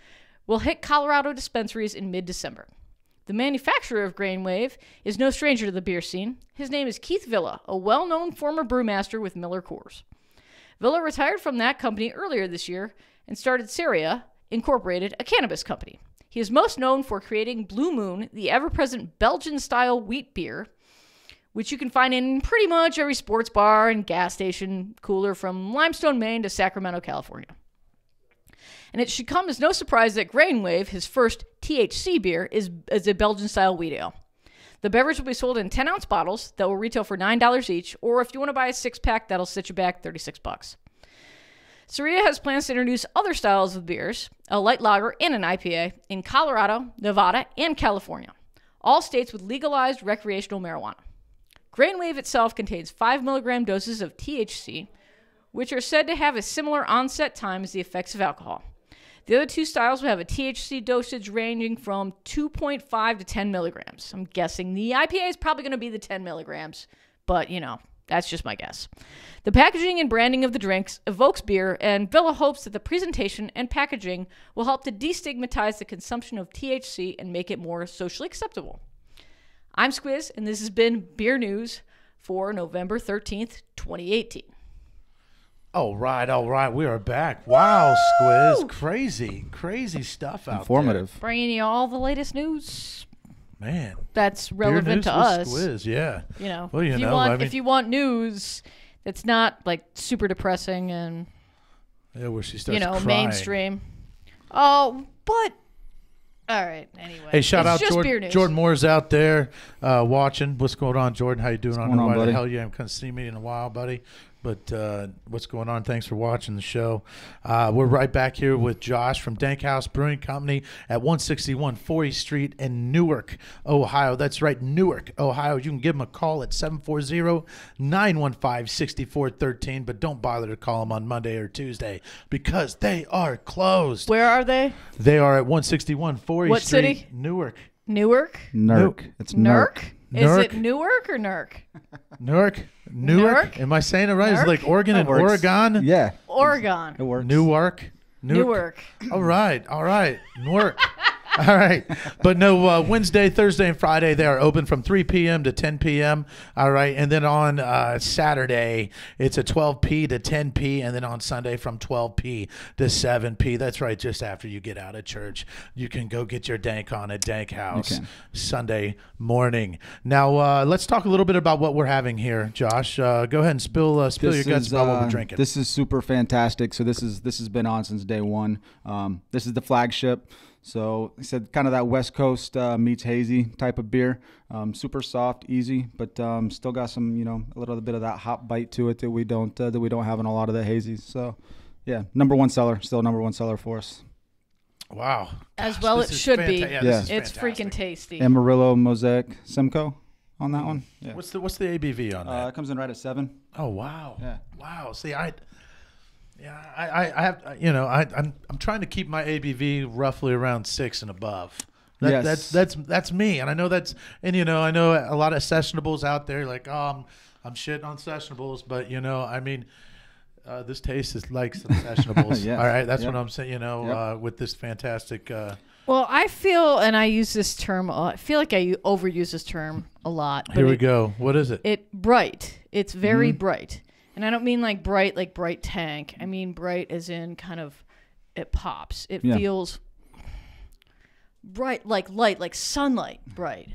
will hit Colorado dispensaries in mid-December. The manufacturer of Grainwave is no stranger to the beer scene. His name is Keith Villa, a well-known former brewmaster with Miller Coors. Villa retired from that company earlier this year and started Seria Incorporated, a cannabis company. He is most known for creating Blue Moon, the ever-present Belgian-style wheat beer, which you can find in pretty much every sports bar and gas station cooler from Limestone, Maine to Sacramento, California. And it should come as no surprise that Grainwave, his first THC beer, is a Belgian-style wheat ale. The beverage will be sold in 10-ounce bottles that will retail for $9 each, or if you want to buy a 6-pack, that'll set you back $36. Seria has plans to introduce other styles of beers, a light lager and an IPA, in Colorado, Nevada, and California, all states with legalized recreational marijuana. Grainwave itself contains 5 milligram doses of THC, which are said to have a similar onset time as the effects of alcohol. The other two styles will have a THC dosage ranging from 2.5 to 10 milligrams. I'm guessing the IPA is probably going to be the 10 milligrams, but, that's just my guess. The packaging and branding of the drinks evokes beer, and Villa hopes that the presentation and packaging will help to destigmatize the consumption of THC and make it more socially acceptable. I'm Squiz, and this has been Beer News for November 13th, 2018. All right. We are back. Wow, Squiz. Crazy stuff out Informative. Bringing you all the latest news there. Man. that's Beer relevant news to with us. Squiz, yeah. You know, Well, you if you know, want, I mean- if you want news that's not like super depressing and Yeah, where she starts crying. mainstream. Oh, but all right. Anyway, Hey, shout it's out just beer Jordan. news. Jordan Moore's out there watching. What's going on, Jordan? How you doing? I don't going know on, why the buddy? hell you haven't come see me in a while, buddy. But what's going on? Thanks for watching the show. We're right back here with Josh from Dank House Brewing Company at 161 40th Street in Newark, Ohio. That's right, Newark, Ohio. You can give them a call at 740-915-6413, but don't bother to call them on Monday or Tuesday because they are closed. Where are they? They are at 161 40th What Street, city? Newark. Newark. Nurk. It's Nurk. Nurk. Is Newark? it Newark or Nurk? Newark? Newark? Am I saying it right? Is it Newark? like Oregon and That works. Oregon? Yeah, Oregon. it works. Newark? Newark. All right. Newark. All right. But no, Wednesday, Thursday, and Friday, they are open from 3 p.m. to 10 p.m. All right. And then on Saturday, it's a 12 to 10 and then on Sunday from 12 to 7 That's right. Just after you get out of church, you can go get your dank on at Dank House Sunday morning. Now, let's talk a little bit about what we're having here, Josh. Go ahead and spill your guts about what we're drinking. This is super fantastic. So this has been on since day one. This is the flagship. So I said kind of that West Coast meets hazy type of beer. Super soft, easy, but still got some, a little bit of that hop bite to it that we don't have in a lot of the hazies. So yeah, number one seller for us. Wow. As well this it is should be. Yeah, Yeah. this is It's fantastic. freaking tasty. Amarillo Mosaic Simcoe on that one. Yeah. What's the ABV on that? It comes in right at 7. Oh wow! Yeah. Wow. See, I have I'm trying to keep my ABV roughly around 6 and above. Yes. That's me, and I know I know a lot of sessionables out there like I'm shitting on sessionables, but this taste is like some sessionables. Yeah. All right, that's Yep. what I'm saying. With this fantastic. Well, I feel, and I use this term, I feel like I overuse this term a lot. But Here we go. What is it? Bright. It's very Mm-hmm. bright. And I don't mean like bright tank. I mean bright as in kind of, it pops. It Yeah. feels bright, like light, like sunlight bright.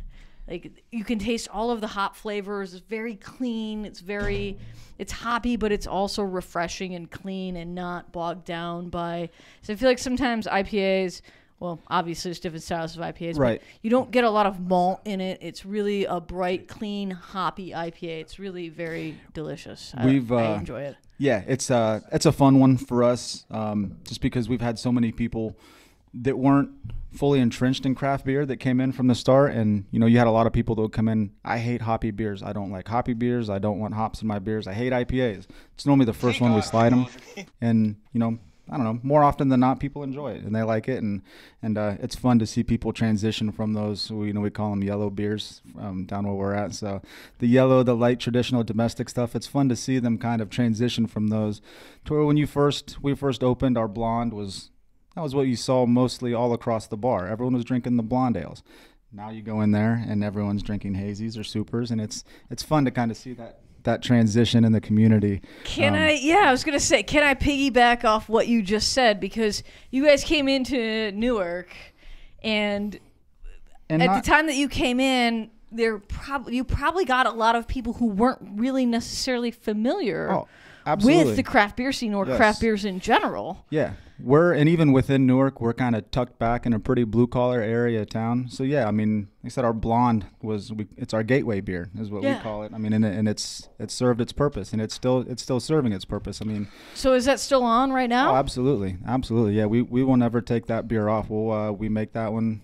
Like you can taste all of the hop flavors. It's very clean. It's hoppy, but it's also refreshing and clean and not bogged down by. So I feel like sometimes IPAs, well, obviously there's different styles of IPAs, Right. but you don't get a lot of malt in it. It's really a bright, clean, hoppy IPA. It's really very delicious. I enjoy it. Yeah, it's a fun one for us, just because we've had so many people that weren't fully entrenched in craft beer that came in from the start, and you had a lot of people that would come in. I hate hoppy beers. I don't like hoppy beers. I don't want hops in my beers. I hate IPAs. It's normally the first one we slide them, and I don't know. More often than not, people enjoy it and they like it, and it's fun to see people transition from those. We call them yellow beers down where we're at. So the yellow, the light traditional domestic stuff. It's fun to see them kind of transition from those to where when we first opened, our blonde was what you saw mostly all across the bar. Everyone was drinking the blonde ales. Now you go in there and everyone's drinking hazies or supers, and it's fun to kind of see that transition in the community. I was going to say, can I piggyback off what you just said? Because you guys came into Newark, and at the time that you came in, you probably got a lot of people who weren't really necessarily familiar with the craft beer scene or craft beers in general. Yeah. And even within Newark, we're kind of tucked back in a pretty blue collar area of town. So yeah, I mean, like I said, our blonde it's our gateway beer is what we call it. I mean, and it's served its purpose, and it's still serving its purpose. I mean, so is that still on right now? Oh, absolutely. Yeah, we will never take that beer off. We make that one,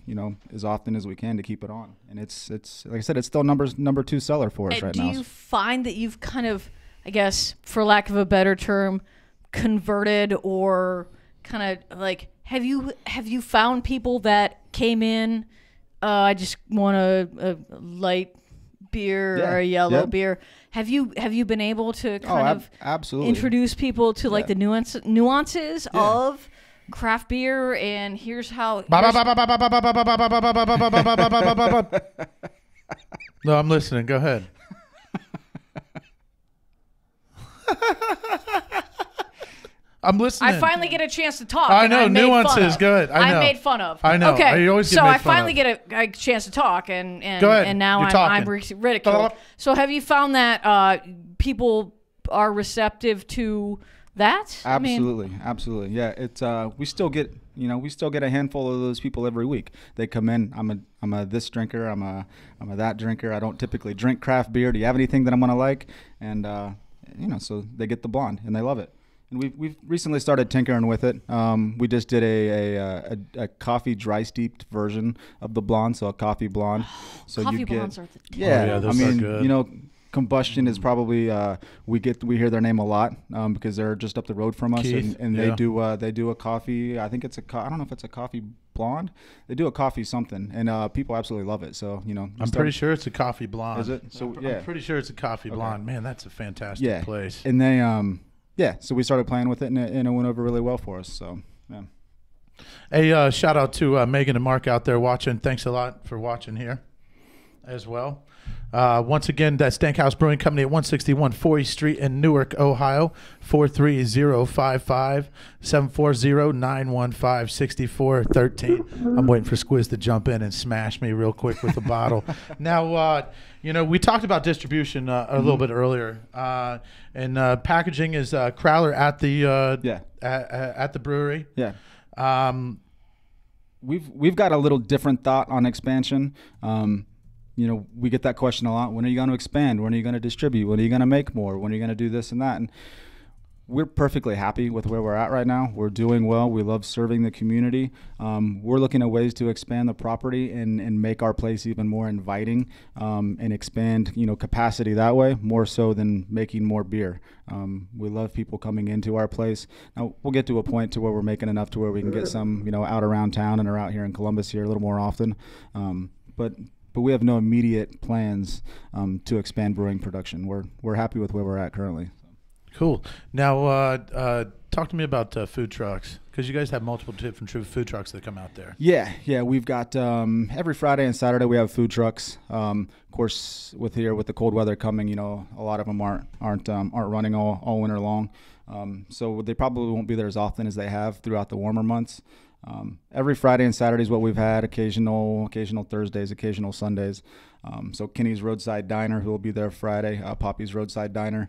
as often as we can to keep it on. And it's like I said, it's still number 2 seller for us right now. Do you find that you've kind of, I guess, for lack of a better term, converted or kind of like, have you found people that came in, I just want a light beer or a yellow beer? Have you been able to kind of absolutely introduce people to like the nuances of craft beer, and here's how No, I'm listening. Go ahead. I'm listening. I finally get a chance to talk. I and know, I made nuance fun is of. good. I know. I made fun of. I know. Okay. You always get so made I fun finally of. get a chance to talk, and Go ahead. and now You're I'm talking. ridiculed. So have you found that people are receptive to that? Absolutely. Yeah, it's we still get a handful of those people every week. They come in. I'm a this drinker. I'm a that drinker. I don't typically drink craft beer. Do you have anything that I'm gonna like? And so they get the blonde and they love it. And we've recently started tinkering with it. We just did a coffee dry steeped version of the blonde, so a coffee blonde. So Coffee you get blondes are the yeah, those are good. Combustion is probably we hear their name a lot because they're just up the road from us, Keith, and yeah. they do a coffee. I think it's I don't know if it's a coffee blonde. They do a coffee something, and people absolutely love it. So I'm pretty sure it's a coffee blonde. Is it? So I'm pretty sure it's a coffee blonde. Man, that's a fantastic place. And they so we started playing with it, and it went over really well for us. So yeah. Hey, shout out to Megan and Mark out there watching. Thanks a lot for watching here as well. Once again, that's Stankhouse Brewing Company at 161 4th Street in Newark, Ohio, 43055-740-915-6413. I'm waiting for Squiz to jump in and smash me real quick with a bottle. Now, we talked about distribution a little bit earlier, and packaging is Crowler at the at the brewery. Yeah. We've got a little different thought on expansion. We get that question a lot. When are you going to expand? When are you going to distribute? When are you going to make more? When are you going to do this and that? And we're perfectly happy with where we're at right now. We're doing well. We love serving the community. We're looking at ways to expand the property and make our place even more inviting, and expand, capacity that way more so than making more beer. We love people coming into our place. Now we'll get to a point to where we're making enough to where we can get some, out around town and are out here in Columbus here a little more often. But we have no immediate plans to expand brewing production. We're happy with where we're at currently. Cool. Now, talk to me about food trucks, because you guys have multiple different food trucks that come out there. Yeah. We've got every Friday and Saturday we have food trucks. Of course, with the cold weather coming, a lot of them aren't running all winter long. So they probably won't be there as often as they have throughout the warmer months. Every Friday and Saturday is what we've had. Occasional Thursdays, occasional Sundays. So Kenny's Roadside Diner, who will be there Friday. Poppy's Roadside Diner.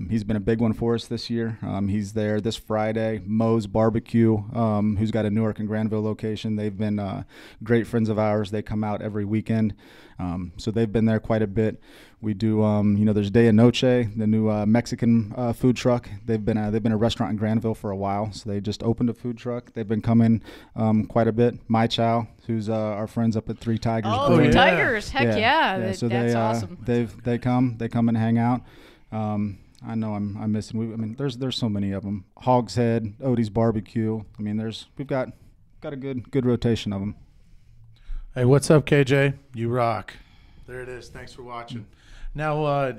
He's been a big one for us this year. He's there this Friday. Moe's Barbecue, who's got a Newark and Granville location. They've been great friends of ours. They come out every weekend. So they've been there quite a bit. We do, there's De Noche, the new Mexican food truck. They've been a restaurant in Granville for a while, so they just opened a food truck. They've been coming quite a bit. My Chow, who's our friends up at Three Tigers. Oh, Brewing. Three Tigers! Heck yeah. So that's awesome. They come and hang out. I know I'm missing. There's so many of them. Hog's Head, Odie's Barbecue. We've got a good rotation of them. Hey, what's up, KJ? You rock. There it is. Thanks for watching. Now,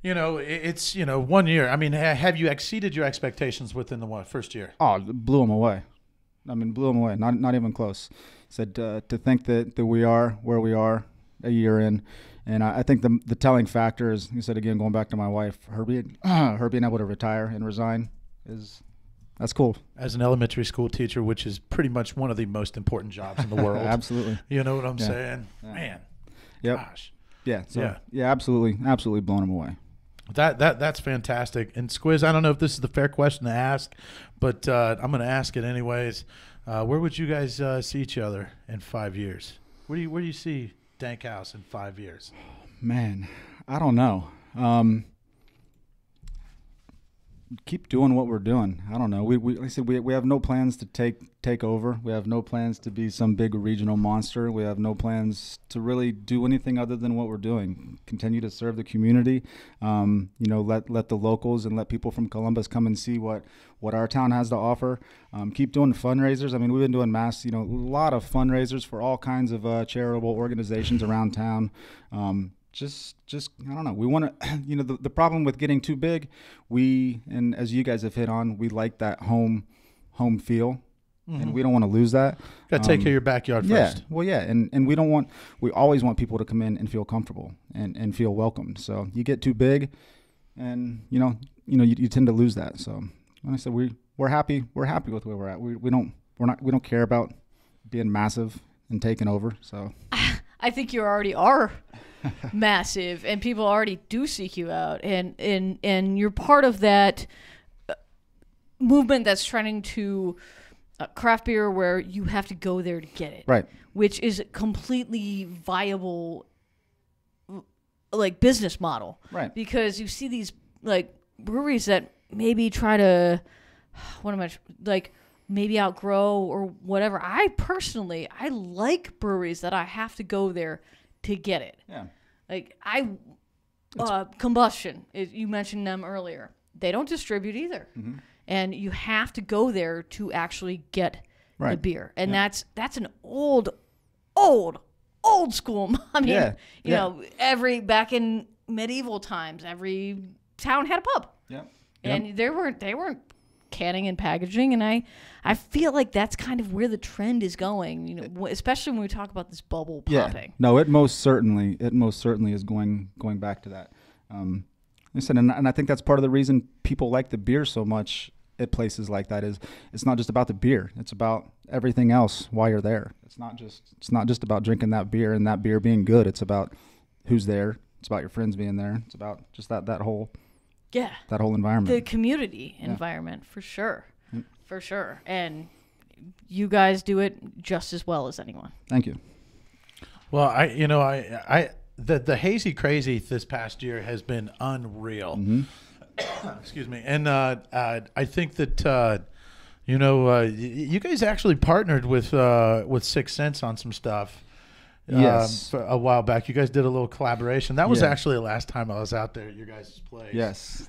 it's 1 year. Have you exceeded your expectations within the first year? Oh, blew them away. Blew them away. Not even close. Said to think that we are where we are a year in, and I think the telling factor is, you said again, going back to my wife, her being able to retire and resign that's cool. As an elementary school teacher, which is pretty much one of the most important jobs in the world. Absolutely. You know what I'm saying? Yeah. Man. Yep. Gosh. Yeah. So, yeah, absolutely blown them away. That's fantastic. And Squiz, I don't know if this is the fair question to ask, but I'm going to ask it anyways. Where would you guys see each other in 5 years? Where do you see Dank House in 5 years? Man, I don't know. Keep doing what we're doing. I don't know. Like I said, we have no plans to take over. We have no plans to be some big regional monster. We have no plans to really do anything other than what we're doing. Continue to serve the community. Let the locals and let people from Columbus come and see what our town has to offer. Keep doing fundraisers. We've been doing a lot of fundraisers for all kinds of charitable organizations around town. Just I don't know. We want to, the problem with getting too big, and as you guys have hit on, we like that home feel, and we don't want to lose that. Got to take care of your backyard first. Yeah, well, yeah, and we always want people to come in and feel comfortable and feel welcomed. So you get too big, and you tend to lose that. So like I said, we're happy with where we're at. We don't care about being massive and taking over. So I think you already are massive, and people already do seek you out, and you're part of that movement that's trying to craft beer where you have to go there to get it, right? Which is a completely viable like business model, right? Because you see these like breweries that maybe try to maybe outgrow or whatever. I personally like breweries that I have to go there to get it. Yeah. Like Combustion, you mentioned them earlier. They don't distribute either. Mm-hmm. And you have to go there to actually get the beer. And that's an old school. I mean, you know, back in medieval times, every town had a pub. Yeah. And they weren't canning and packaging, and I feel like that's kind of where the trend is going, you know, especially when we talk about this bubble popping. Yeah. No, it most certainly is going back to that. Like I said, and I think that's part of the reason people like the beer so much at places like that is it's not just about the beer, it's about everything else while you're there. It's not just about drinking that beer and that beer being good. It's about who's there. It's about your friends being there. It's about just that whole environment. The community environment, for sure. For sure. And you guys do it just as well as anyone. Thank you. Well, the Hazy Crazy this past year has been unreal. Mm-hmm. Excuse me. And I think that you guys actually partnered with Sixth Sense on some stuff. Yes. A while back, you guys did a little collaboration. That was actually the last time I was out there at your guys' place. Yes.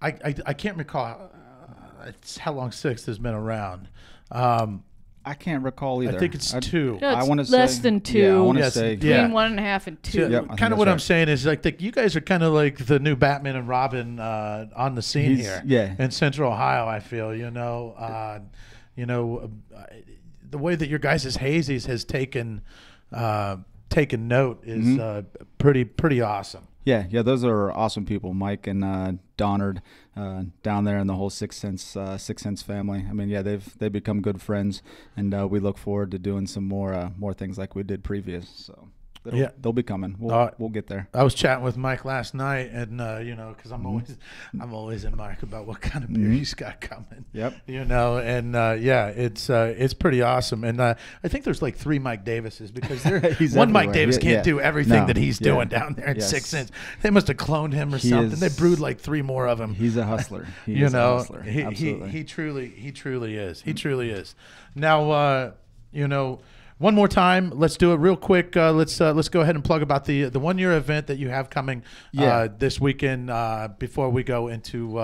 I can't recall how long Sixth has been around. I can't recall either. I think it's 2. No, I want to less say than 2. Yeah, I want to Yes, say between 1.5 and 2. Yep, kind of what I'm saying is like you guys are kind of like the new Batman and Robin on the scene here. Yeah. In Central Ohio, I feel the way that your guys' Hazies has taken note is pretty awesome. Yeah, those are awesome people, Mike and Donard down there, and the whole Sixth Sense family. I mean, they've become good friends, and we look forward to doing some more things like we did previous. So they'll be coming. We'll get there. I was chatting with Mike last night, and because I'm always in Mike about what kind of beer he's got coming. Yep. It's pretty awesome, and I think there's like 3 Mike Davises because one Mike Davis can't do everything that he's doing down there at Yes. Sixth Sense. They must have cloned him or something. They brewed like 3 more of him. He's a hustler. Absolutely. He truly is. He truly is. Now, one more time, let's do it real quick. Let's go ahead and plug about the 1-year event that you have coming this weekend before we go into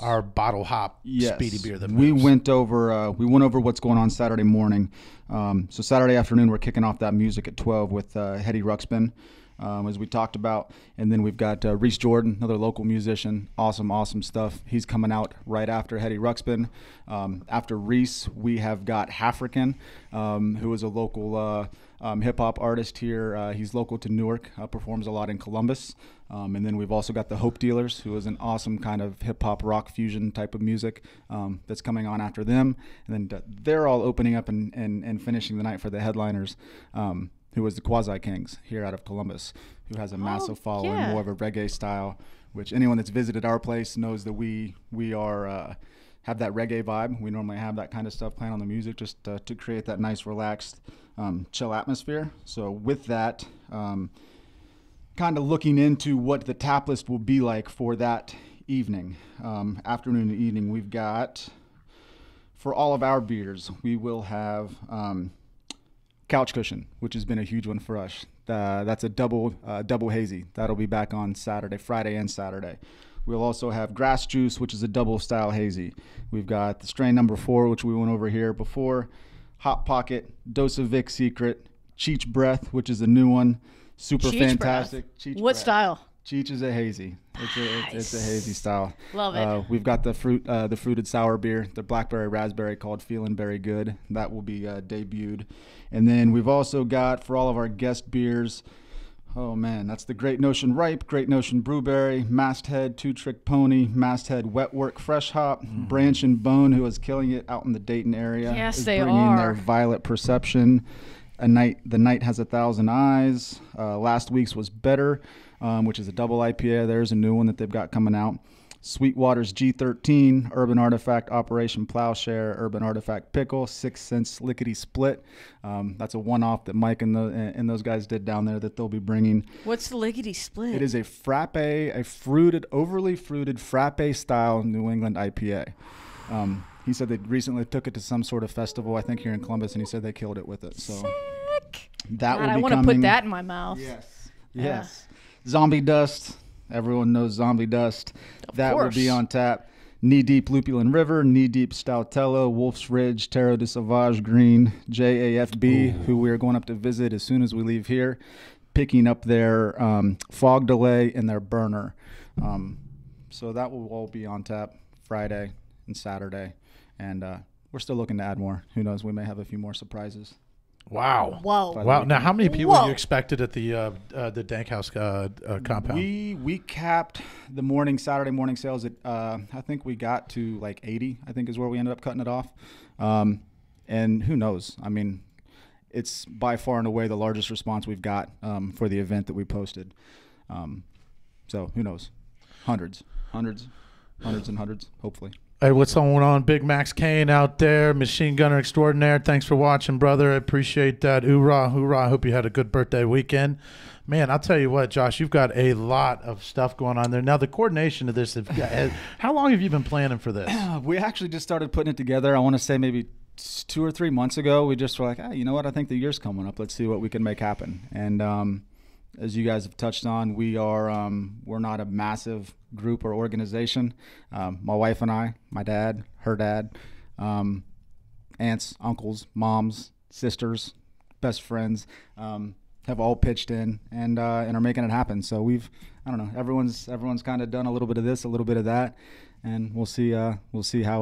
our bottle hop speedy beer. We went over what's going on Saturday morning. So Saturday afternoon, we're kicking off that music at 12 with Hetty Ruxpin. As we talked about, and then we've got Reese Jordan, another local musician. Awesome stuff. He's coming out right after Hetty Ruxpin. After Reese, we have got Hafrican, who is a local hip-hop artist here. He's local to Newark, performs a lot in Columbus. And then we've also got the Hope Dealers, who is an awesome kind of hip-hop rock fusion type of music that's coming on after them. And then they're all opening up and finishing the night for the headliners. Who was the Quasi Kings here out of Columbus, who has a massive following, more of a reggae style, which anyone that's visited our place knows that we are have that reggae vibe. We normally have that kind of stuff playing on the music just to create that nice, relaxed, chill atmosphere. So with that, kind of looking into what the tap list will be like for that evening, afternoon and evening, we've got, for all of our beers, we will have Couch Cushion, which has been a huge one for us. That's a double hazy. That'll be back on Friday and Saturday. We'll also have Grass Juice, which is a double style hazy. We've got the strain number 4, which we went over here before. Hot Pocket, Dose of Vic Secret, Cheech Breath, which is a new one. Super Cheech fantastic. Breath. What style? Cheech is a hazy. It's a hazy style. Love it. We've got the fruited sour beer, the blackberry raspberry called Feeling Very Good. That will be debuted. And then we've also got, for all of our guest beers, Oh, man, that's the Great Notion Ripe, Great Notion Brewberry, Masthead, Two Trick Pony, Masthead Wetwork Fresh Hop, Branch and Bone, who is killing it out in the Dayton area. Yes, is they bringing are. their Violet Perception. The Night Has 1,000 Eyes. Last week's was Better, which is a double IPA. There's a new one that they've got coming out. Sweetwater's G13, Urban Artifact Operation Plowshare, Urban Artifact Pickle, 6 Cents Lickety Split. That's a one-off that Mike and those guys did down there that they'll be bringing. What's the lickety split? It is a frappe, overly fruited frappe-style New England IPA. He said they recently took it to some sort of festival, I think here in Columbus, and he said they killed it with it. So Sick. that God, will be I want to coming. put that in my mouth. Yes. Zombie Dust. Everyone knows Zombie Dust. That will be course. on tap. Knee Deep Lupulin River, Knee Deep Stoutello, Wolf's Ridge, Terra de Sauvage Green, JAFB, who we are going up to visit as soon as we leave here, picking up their Fog Delay and their Burner. So that will all be on tap Friday and Saturday. And we're still looking to add more. Who knows? We may have a few more surprises. Wow. Whoa. Wow. Now, how many people Whoa. you expected at the Dank House compound? We capped the Saturday morning sales at I think we got to like 80. I think is where we ended up cutting it off. And who knows? I mean, it's by far and away the largest response we've got for the event that we posted. So who knows? Hundreds, and hundreds, hopefully. Hey, what's going on? Big Max Kane out there, machine gunner extraordinaire. Thanks for watching, brother. I appreciate that. Hoorah, hoorah. I hope you had a good birthday weekend. Man, I'll tell you what, Josh, you've got a lot of stuff going on there. Now, the coordination of this, how long have you been planning for this? We actually just started putting it together, I want to say maybe 2 or 3 months ago. We just were like, hey, you know what? I think the year's coming up. Let's see what we can make happen. And as you guys have touched on, we're not a massive group or organization. My wife and I, my dad, her dad, aunts, uncles, moms, sisters, best friends, have all pitched in and are making it happen. So I don't know, everyone's kind of done a little bit of this, a little bit of that, and we'll see how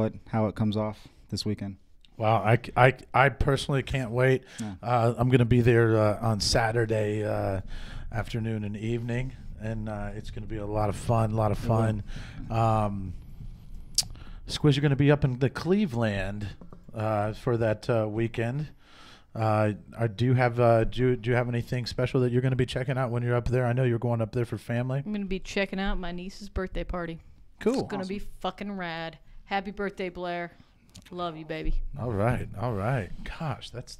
it comes off this weekend. Wow, I personally can't wait. Yeah. I'm going to be there on Saturday afternoon and evening, and it's going to be a lot of fun. Squiz, you're going to be up in the Cleveland for that weekend. Do you have anything special that you're going to be checking out when you're up there? I know you're going up there for family. I'm going to be checking out my niece's birthday party. Cool. It's going to be fucking rad. Happy birthday, Blair. Love you, baby. All right. Gosh, that's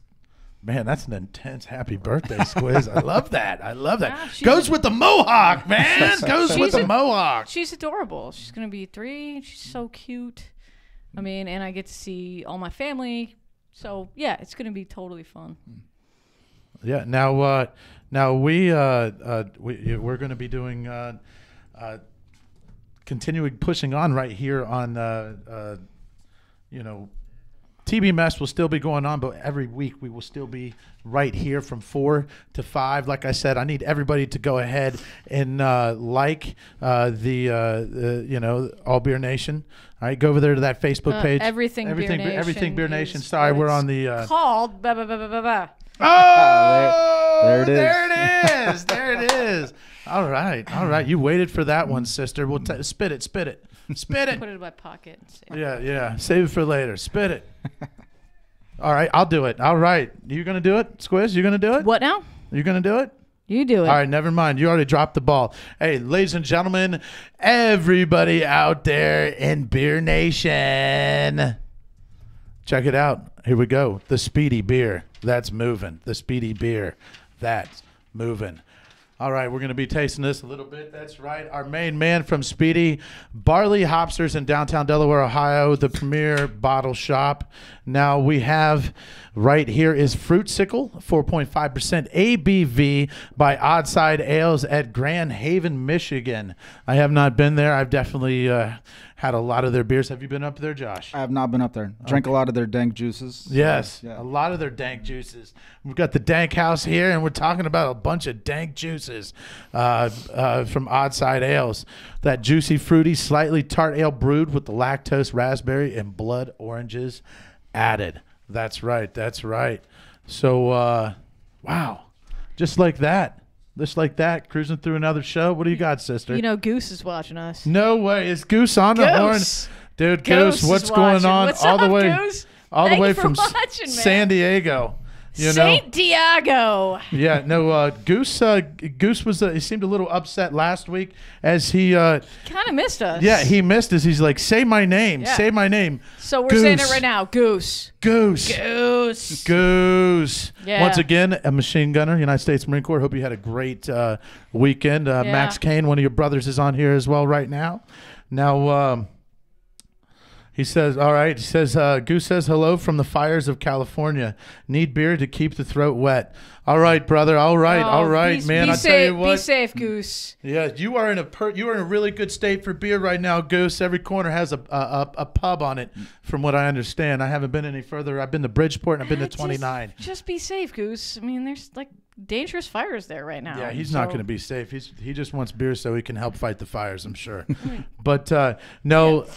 an intense happy birthday, Squiz. I love that. Yeah, Goes with the mohawk, man. Goes with the mohawk. She's adorable. She's going to be 3. She's so cute. I mean, and I get to see all my family. So, yeah, it's going to be totally fun. Yeah. Now we're going to be doing continuing pushing on right here on TB Mess will still be going on, but every week we will still be right here from 4 to 5. Like I said, I need everybody to go ahead and like All Beer Nation. All right, go over there to that Facebook page. Everything Beer Nation. Sorry, is we're what on it's the called. Bah, bah, bah, bah, bah, bah. Oh, There it is. There it is. All right. You waited for that one, sister. We'll spit it. Spit it. Put it in my pocket. And Yeah. Save it for later. Spit it. All right, I'll do it. All right. You going to do it, Squiz? You going to do it? What now? You going to do it? You do it. All right, never mind. You already dropped the ball. Hey, ladies and gentlemen, everybody out there in Beer Nation, check it out. Here we go. The Speedy Beer. That's moving. The Speedy Beer. That's moving. All right, we're going to be tasting this a little bit. That's right. Our main man from Speedy, Barley Hopsters in downtown Delaware, Ohio, the premier bottle shop. Now we have right here is Fruitsicle, 4.5% ABV by Oddside Ales at Grand Haven, Michigan. I have not been there. I've definitely had a lot of their beers. Have you been up there, Josh? I have not been up there. Drank a lot of their dank juices. Yes, Yeah. a lot of their dank juices. We've got the Dank House here, and we're talking about a bunch of dank juices from Oddside Ales. That juicy, fruity, slightly tart ale brewed with the lactose, raspberry, and blood oranges added. That's right. So, wow, just like that. Just like that, cruising through another show. What do you got, sister? You know, Goose is watching us. No way. Is Goose on the horn? Dude, Goose, what's going on? What's up, Goose? All the Thank way you for from watching, man. San Diego. You know? Saint Diego. Yeah, no, Goose was, he seemed a little upset last week as he, Kind of missed us. yeah, he missed us. He's like, say my name, Yeah. say my name. So we're Goose. saying it right now. Goose. Goose. Goose. Goose. Yeah. Once again, a machine gunner, United States Marine Corps. Hope you had a great weekend. Max Kane, one of your brothers, is on here as well right now. Now, he says, all right, he says, Goose says, hello from the fires of California. Need beer to keep the throat wet. All right, brother. All right, man. I'll tell you what. Be safe, Goose. Yeah, you are in a really good state for beer right now, Goose. Every corner has a pub on it, from what I understand. I haven't been any further. I've been to Bridgeport and I've been to 29. Just be safe, Goose. I mean, there's like dangerous fires there right now. Yeah, he's not going to be safe. He just wants beer so he can help fight the fires, I'm sure. But no.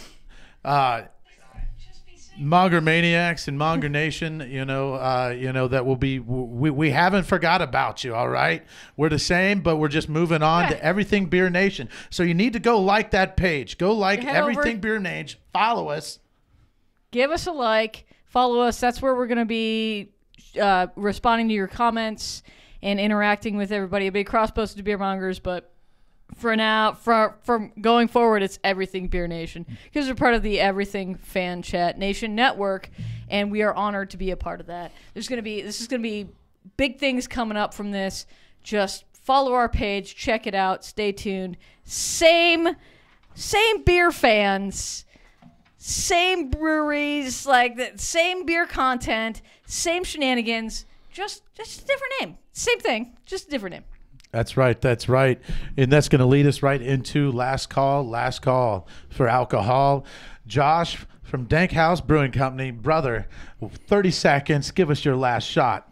Monger Maniacs and Monger Nation, you know that will be. We haven't forgot about you. All right, we're the same, but we're just moving on to Everything Beer Nation. So you need to go like that page. Go like Everything Beer Nation. Follow us. Give us a like. Follow us. That's where we're going to be responding to your comments and interacting with everybody. A big cross posted to Beer Mongers, but for now, from going forward, it's Everything Beer Nation because we're part of the Everything Fan Chat Nation network, and we are honored to be a part of that. This is gonna be big things coming up from this. Just follow our page, check it out, stay tuned. Same beer fans, same breweries, like the same beer content, same shenanigans, just a different name. Same thing, just a different name. That's right. That's right. And that's going to lead us right into last call for alcohol. Josh from Dank House Brewing Company. Brother, 30 seconds. Give us your last shot.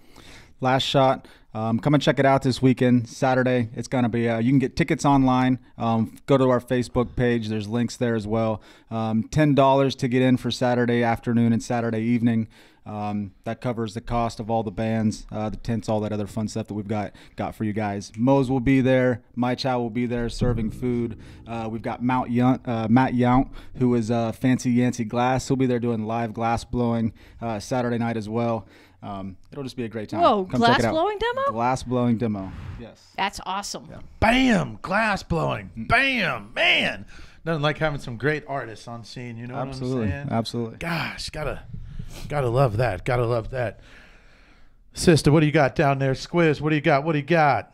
Last shot. Come and check it out this weekend, Saturday. It's going to be, you can get tickets online. Go to our Facebook page. There's links there as well. $10 to get in for Saturday afternoon and Saturday evening. That covers the cost of all the bands, the tents, all that other fun stuff that we've got for you guys. Moe's will be there. My Chow will be there serving food. We've got Matt Yount, who is Fancy Yancey Glass. He'll be there doing live glass blowing Saturday night as well. It'll just be a great time. Whoa, Come glass check it out. blowing demo? Glass blowing demo. Yes. That's awesome. Yeah. Bam! Glass blowing. Bam! Man! Nothing like having some great artists on scene. You know what I'm saying? Absolutely. Gosh, gotta love that. Gotta love that. Sister, what do you got down there? Squiz, what do you got? What do you got?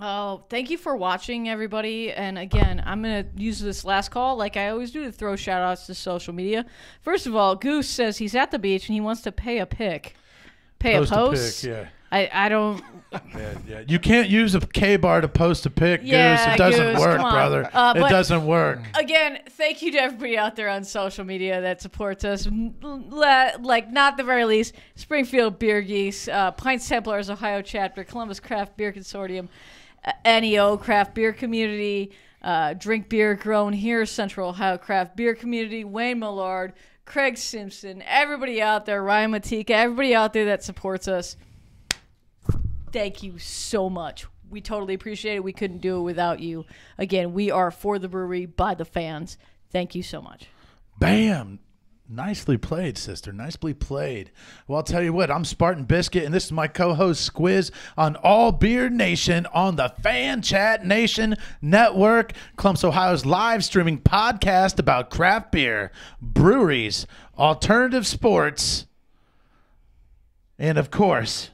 Oh, thank you for watching, everybody. And again, I'm going to use this last call, like I always do, to throw shout-outs to social media. First of all, Goose says he's at the beach and he wants to pay a pic. Post a post? Yeah. I don't... Yeah. You can't use a K-bar to post a pic, Yeah, Goose. It doesn't Goose, work, come on. brother. But it doesn't work. Again, thank you to everybody out there on social media that supports us. Like, not the very least, Springfield Beer Geese, Pints Templars Ohio Chapter, Columbus Craft Beer Consortium, NEO Craft Beer Community, Drink Beer Grown Here, Central Ohio Craft Beer Community, Wayne Millard, Craig Simpson, everybody out there, Ryan Matika, everybody out there that supports us. Thank you so much. We totally appreciate it. We couldn't do it without you. Again, we are for the brewery, by the fans. Thank you so much. Bam. Nicely played, sister. Nicely played. Well, I'll tell you what. I'm Spartan Biscuit, and this is my co-host Squiz on All Beer Nation on the Fan Chat Nation Network, Columbus, Ohio's live streaming podcast about craft beer, breweries, alternative sports, and, of course,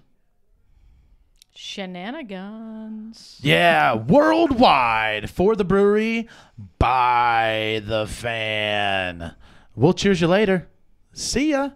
shenanigans. yeah, worldwide for the brewery, by the fan. We'll cheers you later. See ya.